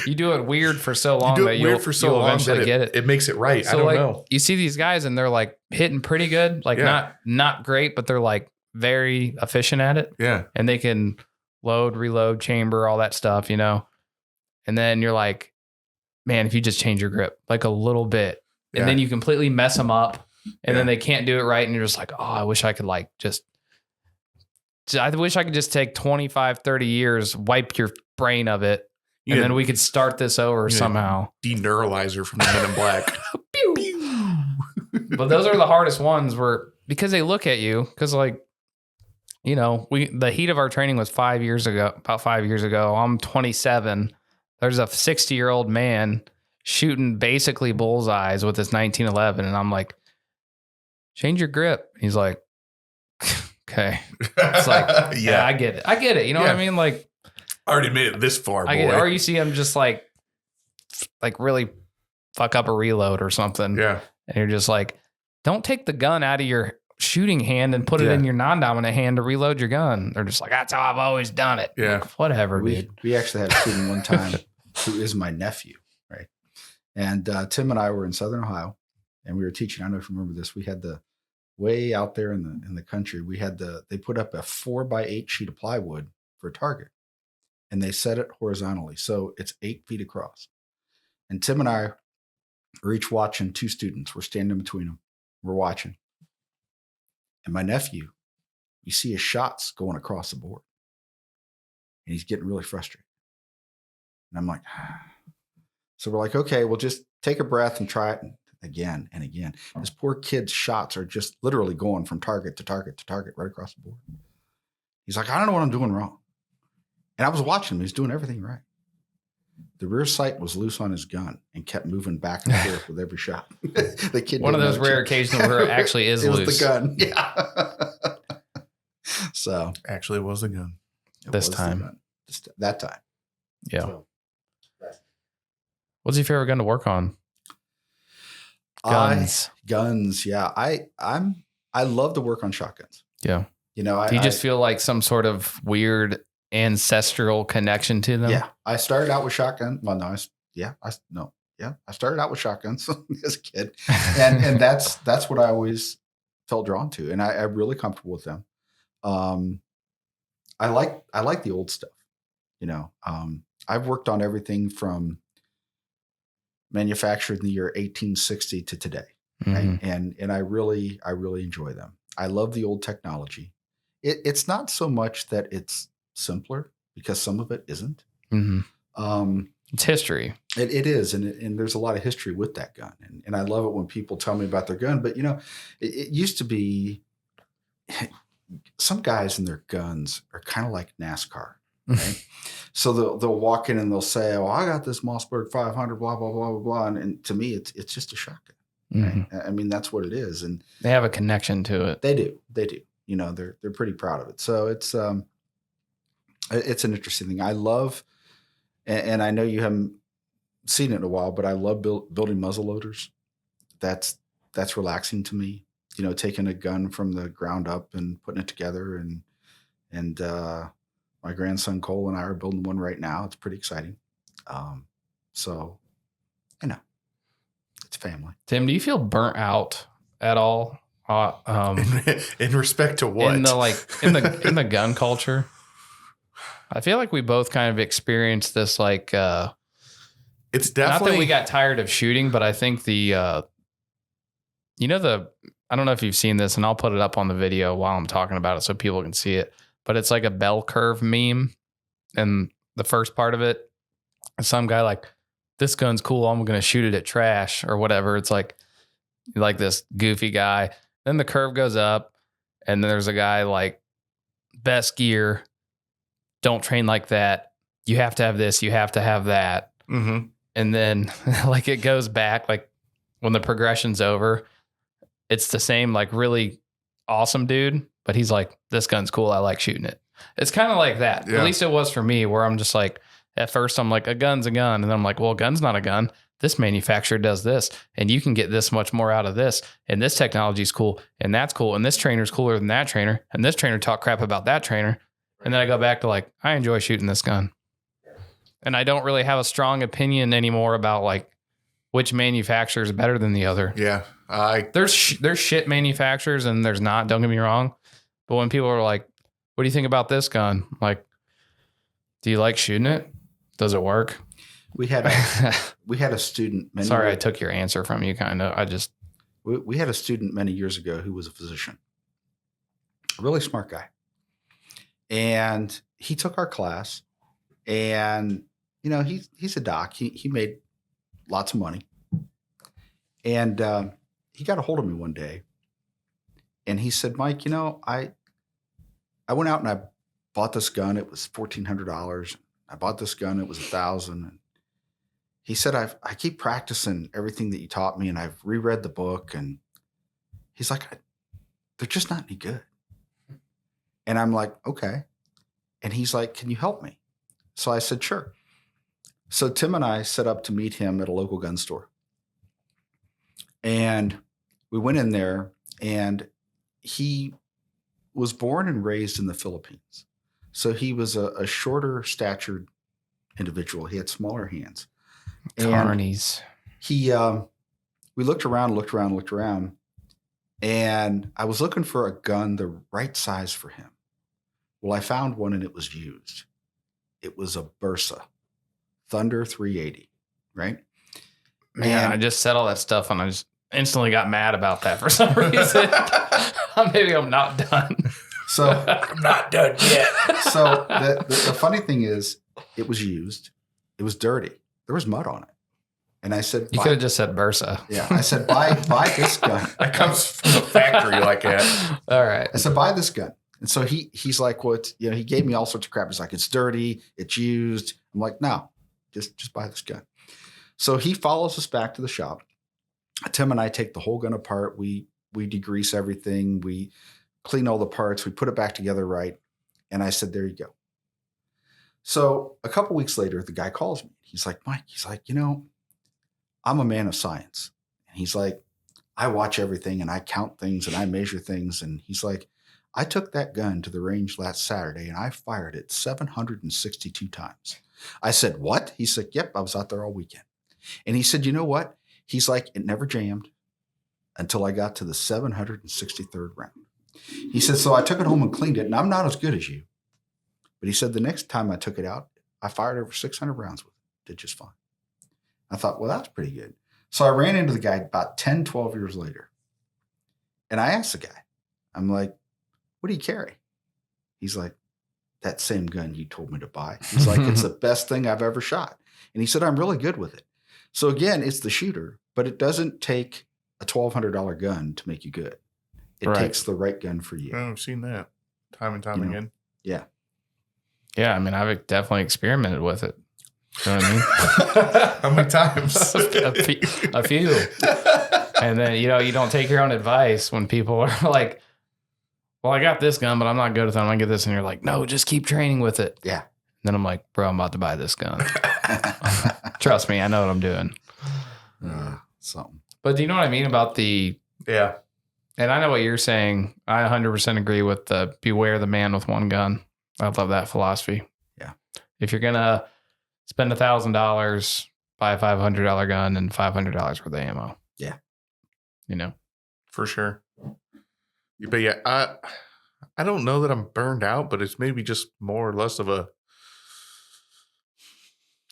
you do it weird for so long you do that it you'll weird for so long eventually that get it. It makes it right. So I don't like, know. You see these guys and they're like hitting pretty good, like not great, but they're like very efficient at it. Yeah. And they can load, reload, chamber, all that stuff, And then you're like, man, if you just change your grip like a little bit, and then you completely mess them up, and then they can't do it right, and you're just like, oh, I wish I could just take 25, 30 years, wipe your brain of it, and then we could start this over somehow. Deneuralizer from the Men in Black. But those are the hardest ones because they look at you, because the heat of our training was about 5 years ago. I'm 27. There's a 60-year-old man shooting basically bullseyes with his 1911. And I'm like, change your grip. He's like, okay. It's like, yeah, I get it. You know what I mean? Like, I already made it this far, boy. I get it. Or you see him just like really fuck up a reload or something. Yeah. And you're just like, don't take the gun out of your shooting hand and put it in your non-dominant hand to reload your gun. They're just like, that's how I've always done it. Yeah. Like, whatever, dude. We actually had a student one time who is my nephew, right? And Tim and I were in Southern Ohio, and we were teaching. I don't know if you remember this. We had way out there in the country. They put up a 4x8 sheet of plywood for a target, and they set it horizontally, so it's 8 feet across. And Tim and I were each watching 2 students. We're standing between them. We're watching. And my nephew, you see his shots going across the board. And he's getting really frustrated. And I'm like, So we're like, okay, we'll just take a breath and try it again and again. This poor kid's shots are just literally going from target to target to target right across the board. He's like, I don't know what I'm doing wrong. And I was watching him. He's doing everything right. The rear sight was loose on his gun and kept moving back and forth with every shot. The kid. One of those rare occasions where it actually is it loose. was the gun. Yeah. So actually, it was the gun. This time. That time. Yeah. So, what's your favorite gun to work on? Guns. Guns. Yeah. I love to work on shotguns. Yeah. Do you just feel like some sort of weird ancestral connection to them. Yeah, I started out with shotgun. Well, no, I started out with shotguns as a kid, and that's what I always felt drawn to, and I'm really comfortable with them. I like the old stuff. I've worked on everything from manufactured in the year 1860 to today, right? And I really enjoy them. I love the old technology. It's not so much that it's simpler, because some of it isn't. It's history. It is, and there's a lot of history with that gun, and I love it when people tell me about their gun. But it used to be, some guys and their guns are kind of like NASCAR, right? So they'll walk in and they'll say, "Oh, I got this Mossberg 500, blah blah blah blah blah," and to me, it's just a shotgun. Right? I mean, that's what it is, and they have a connection to it. They do. They're pretty proud of it. So it's an interesting thing. I love, and I know you haven't seen it in a while, but I love building muzzle loaders. That's relaxing to me. Taking a gun from the ground up and putting it together, and my grandson Cole and I are building one right now. It's pretty exciting. So it's family. Tim, do you feel burnt out at all? In respect to what? In the gun culture? I feel like we both kind of experienced this, like, it's definitely not that we got tired of shooting, but I think I don't know if you've seen this, and I'll put it up on the video while I'm talking about it so people can see it, but it's like a bell curve meme. And the first part of it, some guy like, "This gun's cool, I'm going to shoot it at trash," or whatever. It's like this goofy guy. Then the curve goes up, and then there's a guy like, "Best gear, don't train like that. You have to have this, you have to have that." And then like it goes back, like when the progression's over, it's the same, like, really awesome dude, but he's like, "This gun's cool, I like shooting it." It's kind of like that. Yeah. At least it was for me, where I'm just like, at first I'm like, a gun's a gun. And then I'm like, well, a gun's not a gun. This manufacturer does this, and you can get this much more out of this. And this technology is cool, and that's cool. And this trainer's cooler than that trainer. And this trainer talk crap about that trainer. And then I go back to like, I enjoy shooting this gun. And I don't really have a strong opinion anymore about like which manufacturer is better than the other. Yeah. There's shit manufacturers and there's not, don't get me wrong. But when people are like, "What do you think about this gun?" I'm like, "Do you like shooting it? Does it work?" We had a student. Sorry, I took your answer from you. Kind of. We had a student many years ago who was a physician, a really smart guy, and he took our class. And he's a doc. He made lots of money, and he got a hold of me one day, and he said, "Mike, I went out and I bought this gun. It was $1,400. I bought this gun. It was $1,000." And he said, I keep practicing everything that you taught me, and I've reread the book. And he's like, "They're just not any good." And I'm like, "Okay." And he's like, "Can you help me?" So I said, "Sure." So Tim and I set up to meet him at a local gun store. And we went in there, and he was born and raised in the Philippines. So he was a shorter statured individual. He had smaller hands. Carnies. We looked around, and I was looking for a gun the right size for him. Well, I found one, and it was used. It was a Bursa Thunder 380, right? Man, I just said all that stuff, and I just instantly got mad about that for some reason. Maybe I'm not done. So I'm not done yet. So the funny thing is, it was used. It was dirty. There was mud on it. And I said, "You could have just said Bursa." Yeah. I said, buy this gun. That comes from the factory like that. All right. I said, buy this gun. And so he's like, "What?" He gave me all sorts of crap. He's like, "It's dirty. It's used." I'm like, "No, just buy this gun." So he follows us back to the shop. Tim and I take the whole gun apart. We degrease everything. We clean all the parts. We put it back together right. And I said, "There you go." So a couple weeks later, the guy calls me. He's like, "Mike," he's like, "I'm a man of science." And he's like, "I watch everything, and I count things, and I measure things." And he's like, I took that gun to the range last Saturday and I fired it 762 times. I said, what? He said, yep, I was out there all weekend. And he said, you know what? He's like, it never jammed until I got to the 763rd round. He said, so I took it home and cleaned it, and I'm not as good as you. But he said the next time I took it out, I fired over 600 rounds with it. Did just fine. I thought, well, that's pretty good. So I ran into the guy about 10, 12 years later. And I asked the guy, I'm like, what do you carry? He's like, that same gun you told me to buy. He's like, it's the best thing I've ever shot. And he said, I'm really good with it. So again, it's the shooter, but it doesn't take a $1,200 gun to make you good. It takes the right gun for you. I've seen that time and time again. Yeah. Yeah, I mean, I've definitely experimented with it. You know what I mean? How many times? a few. And then, you don't take your own advice when people are like, well, I got this gun, but I'm not good with it. I'm going to get this. And you're like, no, just keep training with it. Yeah. And then I'm like, bro, I'm about to buy this gun. Trust me, I know what I'm doing. Something. But do you know what I mean about the... Yeah. And I know what you're saying. I 100% agree with the beware the man with one gun. I love that philosophy. Yeah. If you're going to spend $1,000, buy a $500 gun and $500 worth of ammo. Yeah. For sure. But yeah, I don't know that I'm burned out, but it's maybe just more or less of a,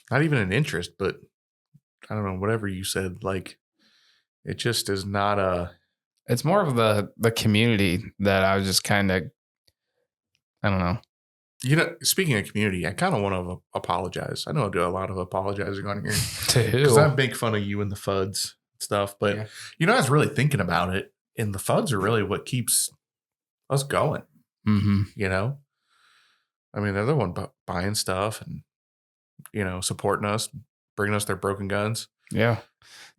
not even an interest, but I don't know, whatever you said, like it just is not a. It's more of the community that I was just kind of, I don't know. Speaking of community, I kind of want to apologize. I know I do a lot of apologizing on here. To who? Because I make fun of you and the FUDs and stuff. But, I was really thinking about it. And the FUDs are really what keeps us going. Mm-hmm. I mean, they're the one buying stuff and, supporting us, bringing us their broken guns. Yeah.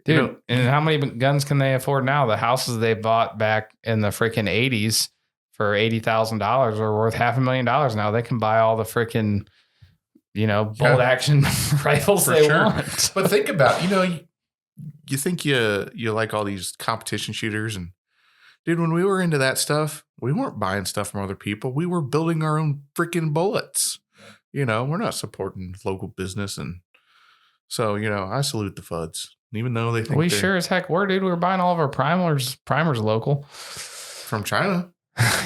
Dude, and how many guns can they afford now? The houses they bought back in the freaking 80s for $80,000 are worth $500,000 now. They can buy all the freaking, bolt action rifles they want. But think about, you think you like all these competition shooters, and dude, when we were into that stuff, we weren't buying stuff from other people. We were building our own freaking bullets. We're not supporting local business, and so I salute the FUDs. Even though they think we sure as heck were, dude. We were buying all of our primers local from China.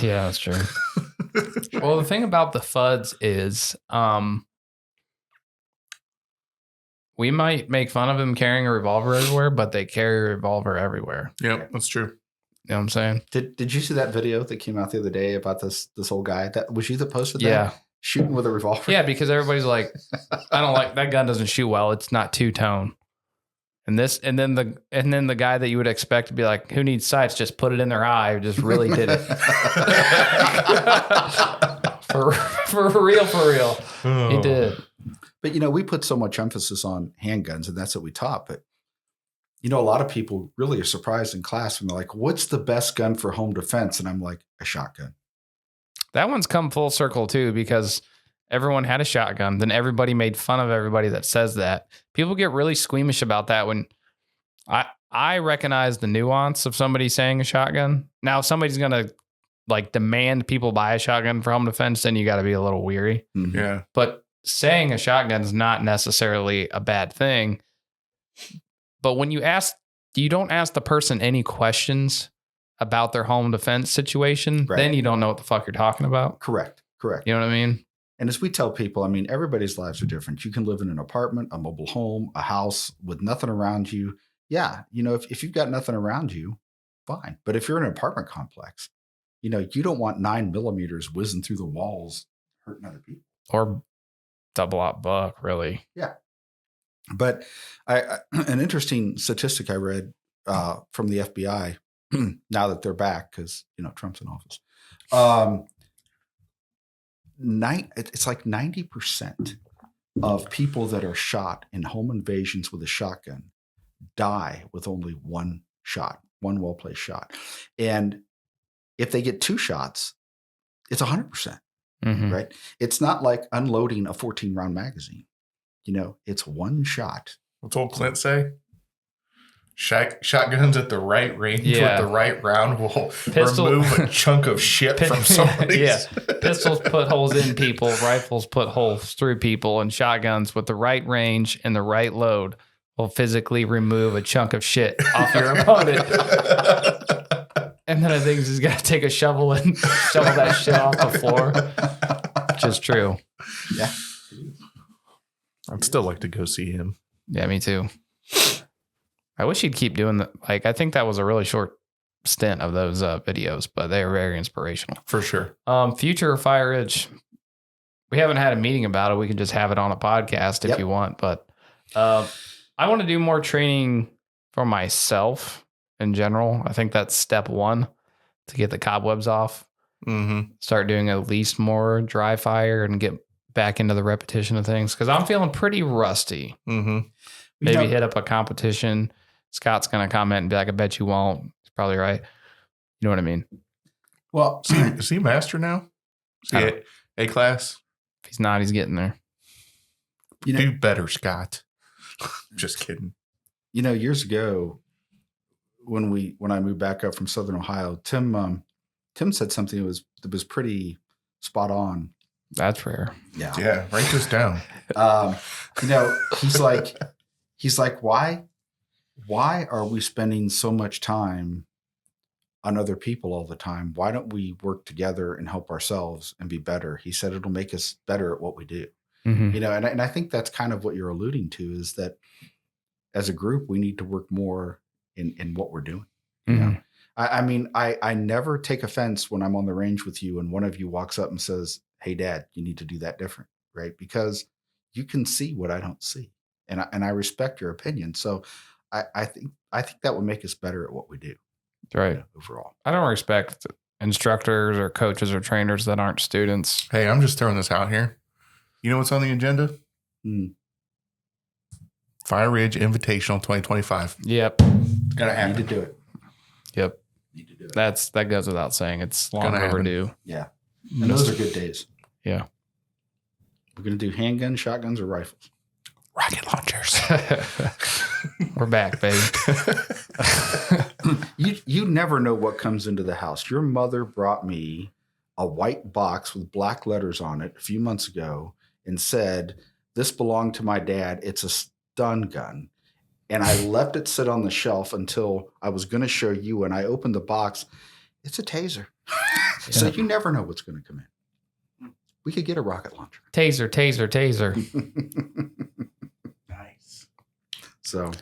Yeah, that's true. Well, the thing about the FUDs is, we might make fun of them carrying a revolver everywhere, but they carry a revolver everywhere. Yep, that's true. You know what I'm saying? Did you see that video that came out the other day about this old guy? That was you that posted that? Yeah. Shooting with a revolver. Yeah, because everybody's like, I don't like that gun. Doesn't shoot well. It's not two-tone. And then the guy that you would expect to be like, who needs sights? Just put it in their eye. Just really did it. for real. Oh. He did. But we put so much emphasis on handguns, and that's what we taught. But a lot of people really are surprised in class when they're like, "What's the best gun for home defense?" And I'm like, a shotgun. That one's come full circle too, because everyone had a shotgun. Then everybody made fun of everybody that says that. People get really squeamish about that when I recognize the nuance of somebody saying a shotgun. Now, if somebody's going to demand people buy a shotgun for home defense, then you got to be a little weary. Mm-hmm. Yeah. But saying a shotgun is not necessarily a bad thing. But when you don't ask the person any questions about their home defense situation, then you don't know what the fuck you're talking about. Correct. You know what I mean? And as we tell people, everybody's lives are different. You can live in an apartment, a mobile home, a house with nothing around you. Yeah. If you've got nothing around you, fine. But if you're in an apartment complex, you don't want 9mm whizzing through the walls, hurting other people. Or double-aught buck, really. Yeah. But an interesting statistic I read from the FBI, now that they're back, because, Trump's in office, it's like 90% of people that are shot in home invasions with a shotgun die with only one shot, one well-placed shot. And if they get two shots, it's 100%, right? It's not like unloading a 14-round magazine. It's one shot. What's old Clint say? Shotguns at the right range with the right round will remove a chunk of shit from somebody. Yeah. Pistols put holes in people, rifles put holes through people, and shotguns with the right range and the right load will physically remove a chunk of shit off your opponent. And then I think you just got to take a shovel and shovel that shit off the floor, which is true. Yeah. I'd still like to go see him. Yeah, me too. I wish he'd keep doing that. Like, I think that was a really short stint of those videos, but they are very inspirational. For sure. Future of FireRidge. We haven't had a meeting about it. We can just have it on a podcast if you want. But I want to do more training for myself in general. I think that's step one to get the cobwebs off. Mm-hmm. Start doing at least more dry fire and get back into the repetition of things. Because I'm feeling pretty rusty. Mm-hmm. Maybe hit up a competition. Scott's going to comment and be like, I bet you won't. He's probably right. You know what I mean? Well, is he master now? Is he A class? If he's not, he's getting there. Do better, Scott. Just kidding. Years ago, when I moved back up from Southern Ohio, Tim said something that was pretty spot on. That's rare. Yeah. Write this down. He's like, why are we spending so much time on other people all the time? Why don't we work together and help ourselves and be better? He said it'll make us better at what we do. Mm-hmm. And I think that's kind of what you're alluding to, is that as a group, we need to work more in what we're doing. Mm-hmm. I never take offense when I'm on the range with you and one of you walks up and says, hey, Dad, you need to do that different, right? Because you can see what I don't see. And I respect your opinion. So I think that would make us better at what we do. Right. Overall. I don't respect instructors or coaches or trainers that aren't students. Hey, I'm just throwing this out here. You know what's on the agenda? FireRidge Invitational 2025. Yep. It's gonna happen. Need to do it. Yep. Need to do it. That goes without saying. It's long overdue. Yeah. And those are good days. Yeah. We're going to do handguns, shotguns, or rifles. Rocket launchers. We're back, baby. You never know what comes into the house. Your mother brought me a white box with black letters on it a few months ago and said, this belonged to my dad. It's a stun gun. And I left it sit on the shelf until I was going to show you. And I opened the box. It's a taser. So you never know what's going to come in. We could get a rocket launcher. Taser. Nice. So,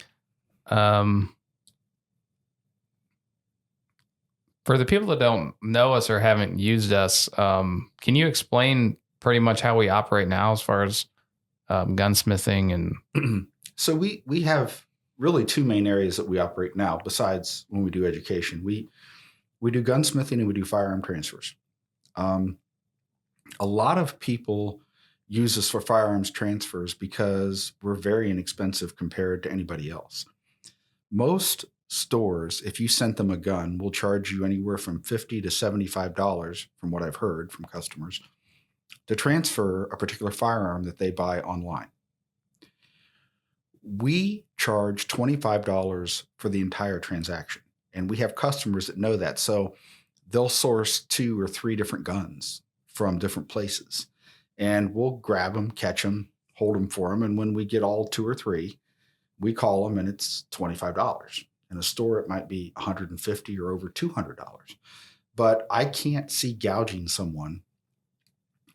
for the people that don't know us or haven't used us, can you explain pretty much how we operate now as far as gunsmithing? And so we have really two main areas that we operate now, besides when we do education. We do gunsmithing and we do firearm transfers. A lot of people use us for firearms transfers because we're very inexpensive compared to anybody else. Most stores, if you sent them a gun, will charge you anywhere from $50 to $75, from what I've heard from customers, to transfer a particular firearm that they buy online. We charge $25 for the entire transaction, and we have customers that know that. So they'll source 2 or 3 different guns from different places, and we'll grab them, catch them, hold them for them. And when we get all 2 or 3, we call them and it's $25. In a store, it might be $150 or over $200. But I can't see gouging someone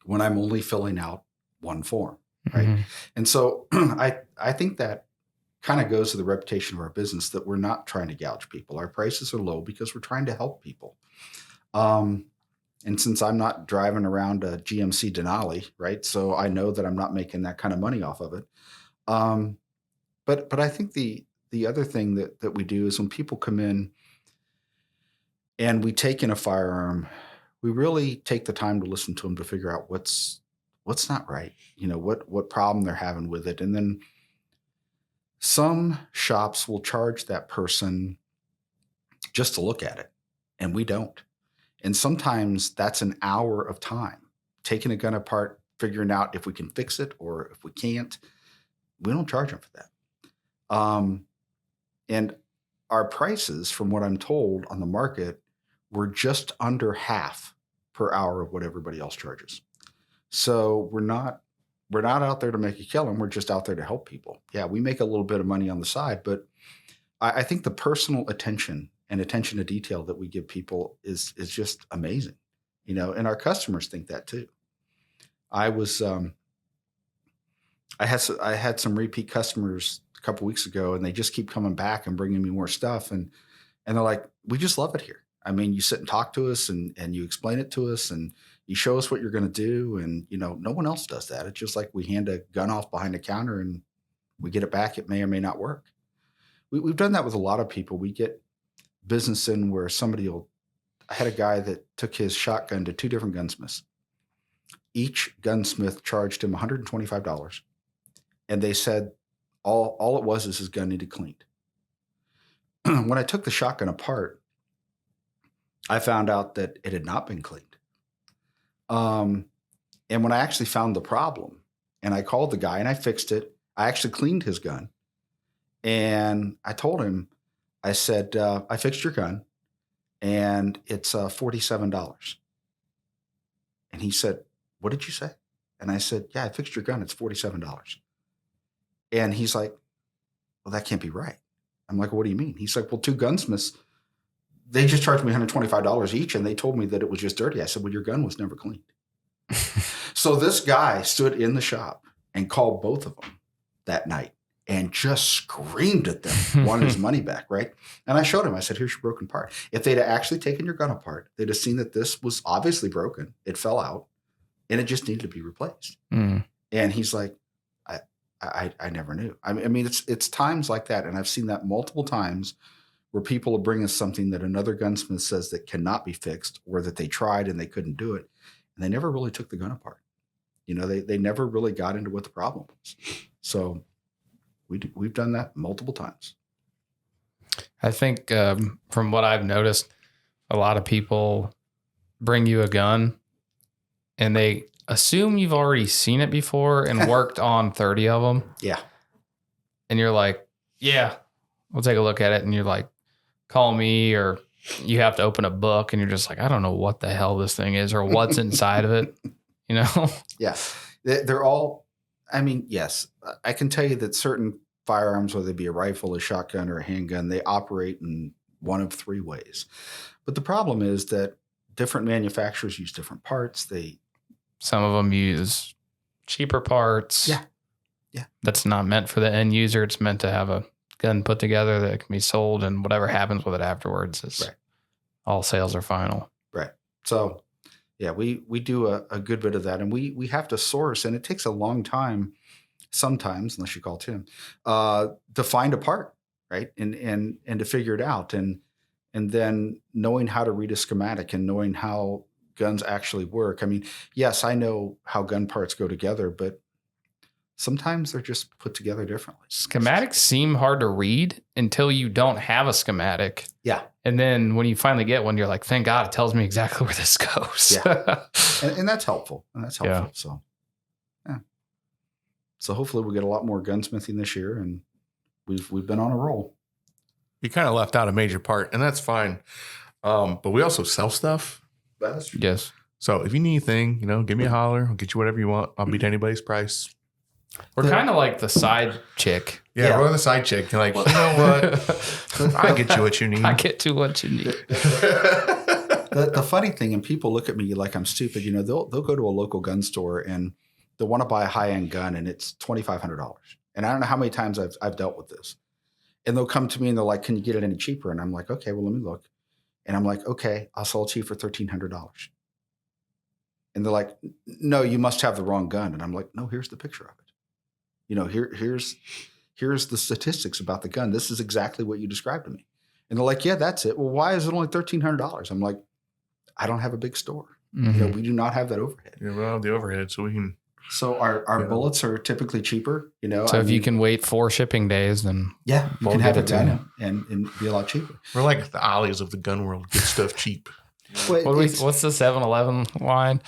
when I'm only filling out one form, right? Mm-hmm. And so I think that kind of goes to the reputation of our business, that we're not trying to gouge people. Our prices are low because we're trying to help people. And since I'm not driving around a GMC Denali, right? So I know that I'm not making that kind of money off of it. But I think the other thing that we do is when people come in and we take in a firearm, we really take the time to listen to them to figure out what's not right, what problem they're having with it. And then some shops will charge that person just to look at it, and we don't. And sometimes that's an hour of time, taking a gun apart, figuring out if we can fix it or if we can't. We don't charge them for that. And our prices, from what I'm told on the market, were just under half per hour of what everybody else charges. So we're not out there to make a killing. We're just out there to help people. Yeah, we make a little bit of money on the side, but I think the personal attention and attention to detail that we give people is just amazing, and our customers think that too. I was, I had some repeat customers a couple weeks ago, and they just keep coming back and bringing me more stuff. And they're like, we just love it here. I mean, you sit and talk to us and you explain it to us and you show us what you're going to do. And, no one else does that. It's just like we hand a gun off behind a counter and we get it back. It may or may not work. We've done that with a lot of people. We get business in where I had a guy that took his shotgun to 2 different gunsmiths. Each gunsmith charged him $125. And they said all it was is his gun needed cleaned. When I took the shotgun apart, I found out that it had not been cleaned. And when I actually found the problem and I called the guy and I fixed it, I actually cleaned his gun. And I told him, I said, I fixed your gun and it's $47. And he said, what did you say? And I said, yeah, I fixed your gun. It's $47. And he's like, well, that can't be right. I'm like, what do you mean? He's like, well, 2 gunsmiths, they just charged me $125 each. And they told me that it was just dirty. I said, well, your gun was never cleaned. So this guy stood in the shop and called both of them that night and just screamed at them, wanted his money back, right? And I showed him, I said, here's your broken part. If they'd actually taken your gun apart, they'd have seen that this was obviously broken. It fell out and it just needed to be replaced. And he's like, I never knew. I mean, it's times like that. And I've seen that multiple times where people will bring us something that another gunsmith says that cannot be fixed or that they tried and they couldn't do it. And they never really took the gun apart. They never really got into what the problem was. So we've done that multiple times. I think from what I've noticed, a lot of people bring you a gun and they assume you've already seen it before and worked on 30 of them. Yeah. And you're like, yeah, we'll take a look at it. And you're like, call me, or you have to open a book and you're just like, I don't know what the hell this thing is or what's inside of it, Yeah. They're all, I mean, yes, I can tell you that certain firearms, whether they be a rifle, a shotgun, or a handgun, they operate in one of 3 ways. But the problem is that different manufacturers use different parts. Some of them use cheaper parts. Yeah. That's not meant for the end user. It's meant to have a gun put together that can be sold, and whatever happens with it afterwards is right. All sales are final. Right. So, yeah, we do a good bit of that, and we have to source, and it takes a long time sometimes, unless you call Tim, to find a part, right? And to figure it out, and then knowing how to read a schematic and knowing how guns actually work. I mean, yes, I know how gun parts go together, but sometimes they're just put together differently. Schematics seem hard to read until you don't have a schematic. Yeah. And then when you finally get one, you're like, thank God it tells me exactly where this goes. Yeah. and that's helpful. Yeah. So, yeah. So hopefully we'll get a lot more gunsmithing this year, and we've been on a roll. You kind of left out a major part, and that's fine. But we also sell stuff. That's true. Yes. So if you need anything, give me a holler. I'll get you whatever you want. I'll beat anybody's price. We're kind of like the side chick. Yeah, we're the side chick. You're like, you know what? I get you what you need. I get you what you need. The funny thing, and people look at me like I'm stupid, they'll go to a local gun store and they'll want to buy a high-end gun and it's $2,500. And I don't know how many times I've dealt with this. And they'll come to me and they're like, can you get it any cheaper? And I'm like, okay, well, let me look. And I'm like, okay, I'll sell it to you for $1,300. And they're like, no, you must have the wrong gun. And I'm like, no, here's the picture of it. Here's the statistics about the gun. This is exactly what you described to me. And they're like, yeah, that's it. Well, why is it only $1,300? I'm like, I don't have a big store. Mm-hmm. We do not have that overhead. Yeah, we don't have the overhead, so we can. So our bullets are typically cheaper. So if you can wait 4 shipping days, then you can have it a gun and be a lot cheaper. We're like the Ollies of the gun world. Get stuff cheap. What's the 7-Eleven line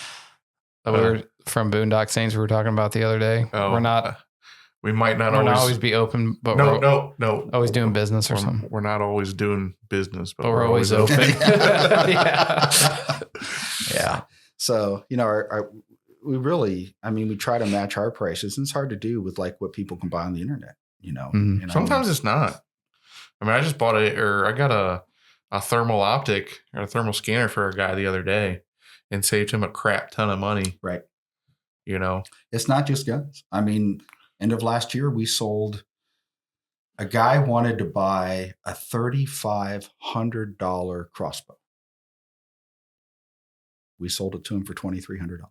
that we were from Boondock Saints we were talking about the other day? Oh, we're not We might not Or always, not always be open, but no. always doing business or something. We're not always doing business, But we're always open. Yeah. So, we really, we try to match our prices, and it's hard to do with like what people can buy on the internet, Mhm. Sometimes it's not. I just bought I got a thermal optic or a thermal scanner for a guy the other day and saved him a crap ton of money. Right. It's not just guns. End of last year, we sold, a guy wanted to buy a $3,500 crossbow. We sold it to him for $2,300.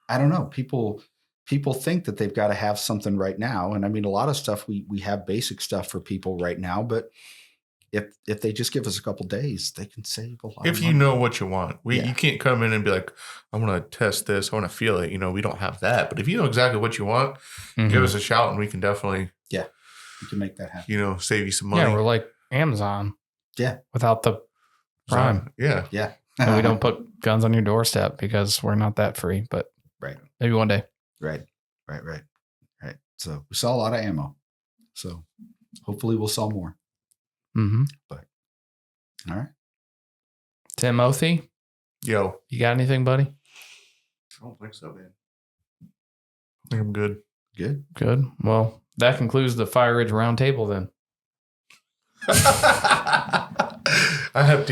I don't know. People think that they've got to have something right now. And a lot of stuff, we have basic stuff for people right now, but if they just give us a couple days, they can save a lot. If you know what you want, you can't come in and be like, I want to test this. I want to feel it. We don't have that. But if you know exactly what you want, give us a shout and we can definitely, we can make that happen. Save you some money. Yeah, we're like Amazon. Yeah. Without the Prime. Yeah. Yeah. And we don't put guns on your doorstep because we're not that free, but maybe one day. Right. So we sell a lot of ammo. So hopefully we'll sell more. Mm-hmm. But all right. Timothy? Yo. You got anything, buddy? I don't think so, man. I think I'm good. Good. Well, that concludes the FireRidge Roundtable then. I'm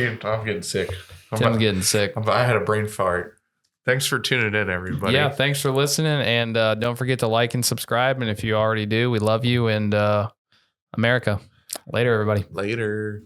getting sick. Tim's getting sick. I had a brain fart. Thanks for tuning in, everybody. Yeah, thanks for listening. And don't forget to like and subscribe. And if you already do, we love you. And America. Later, everybody. Later.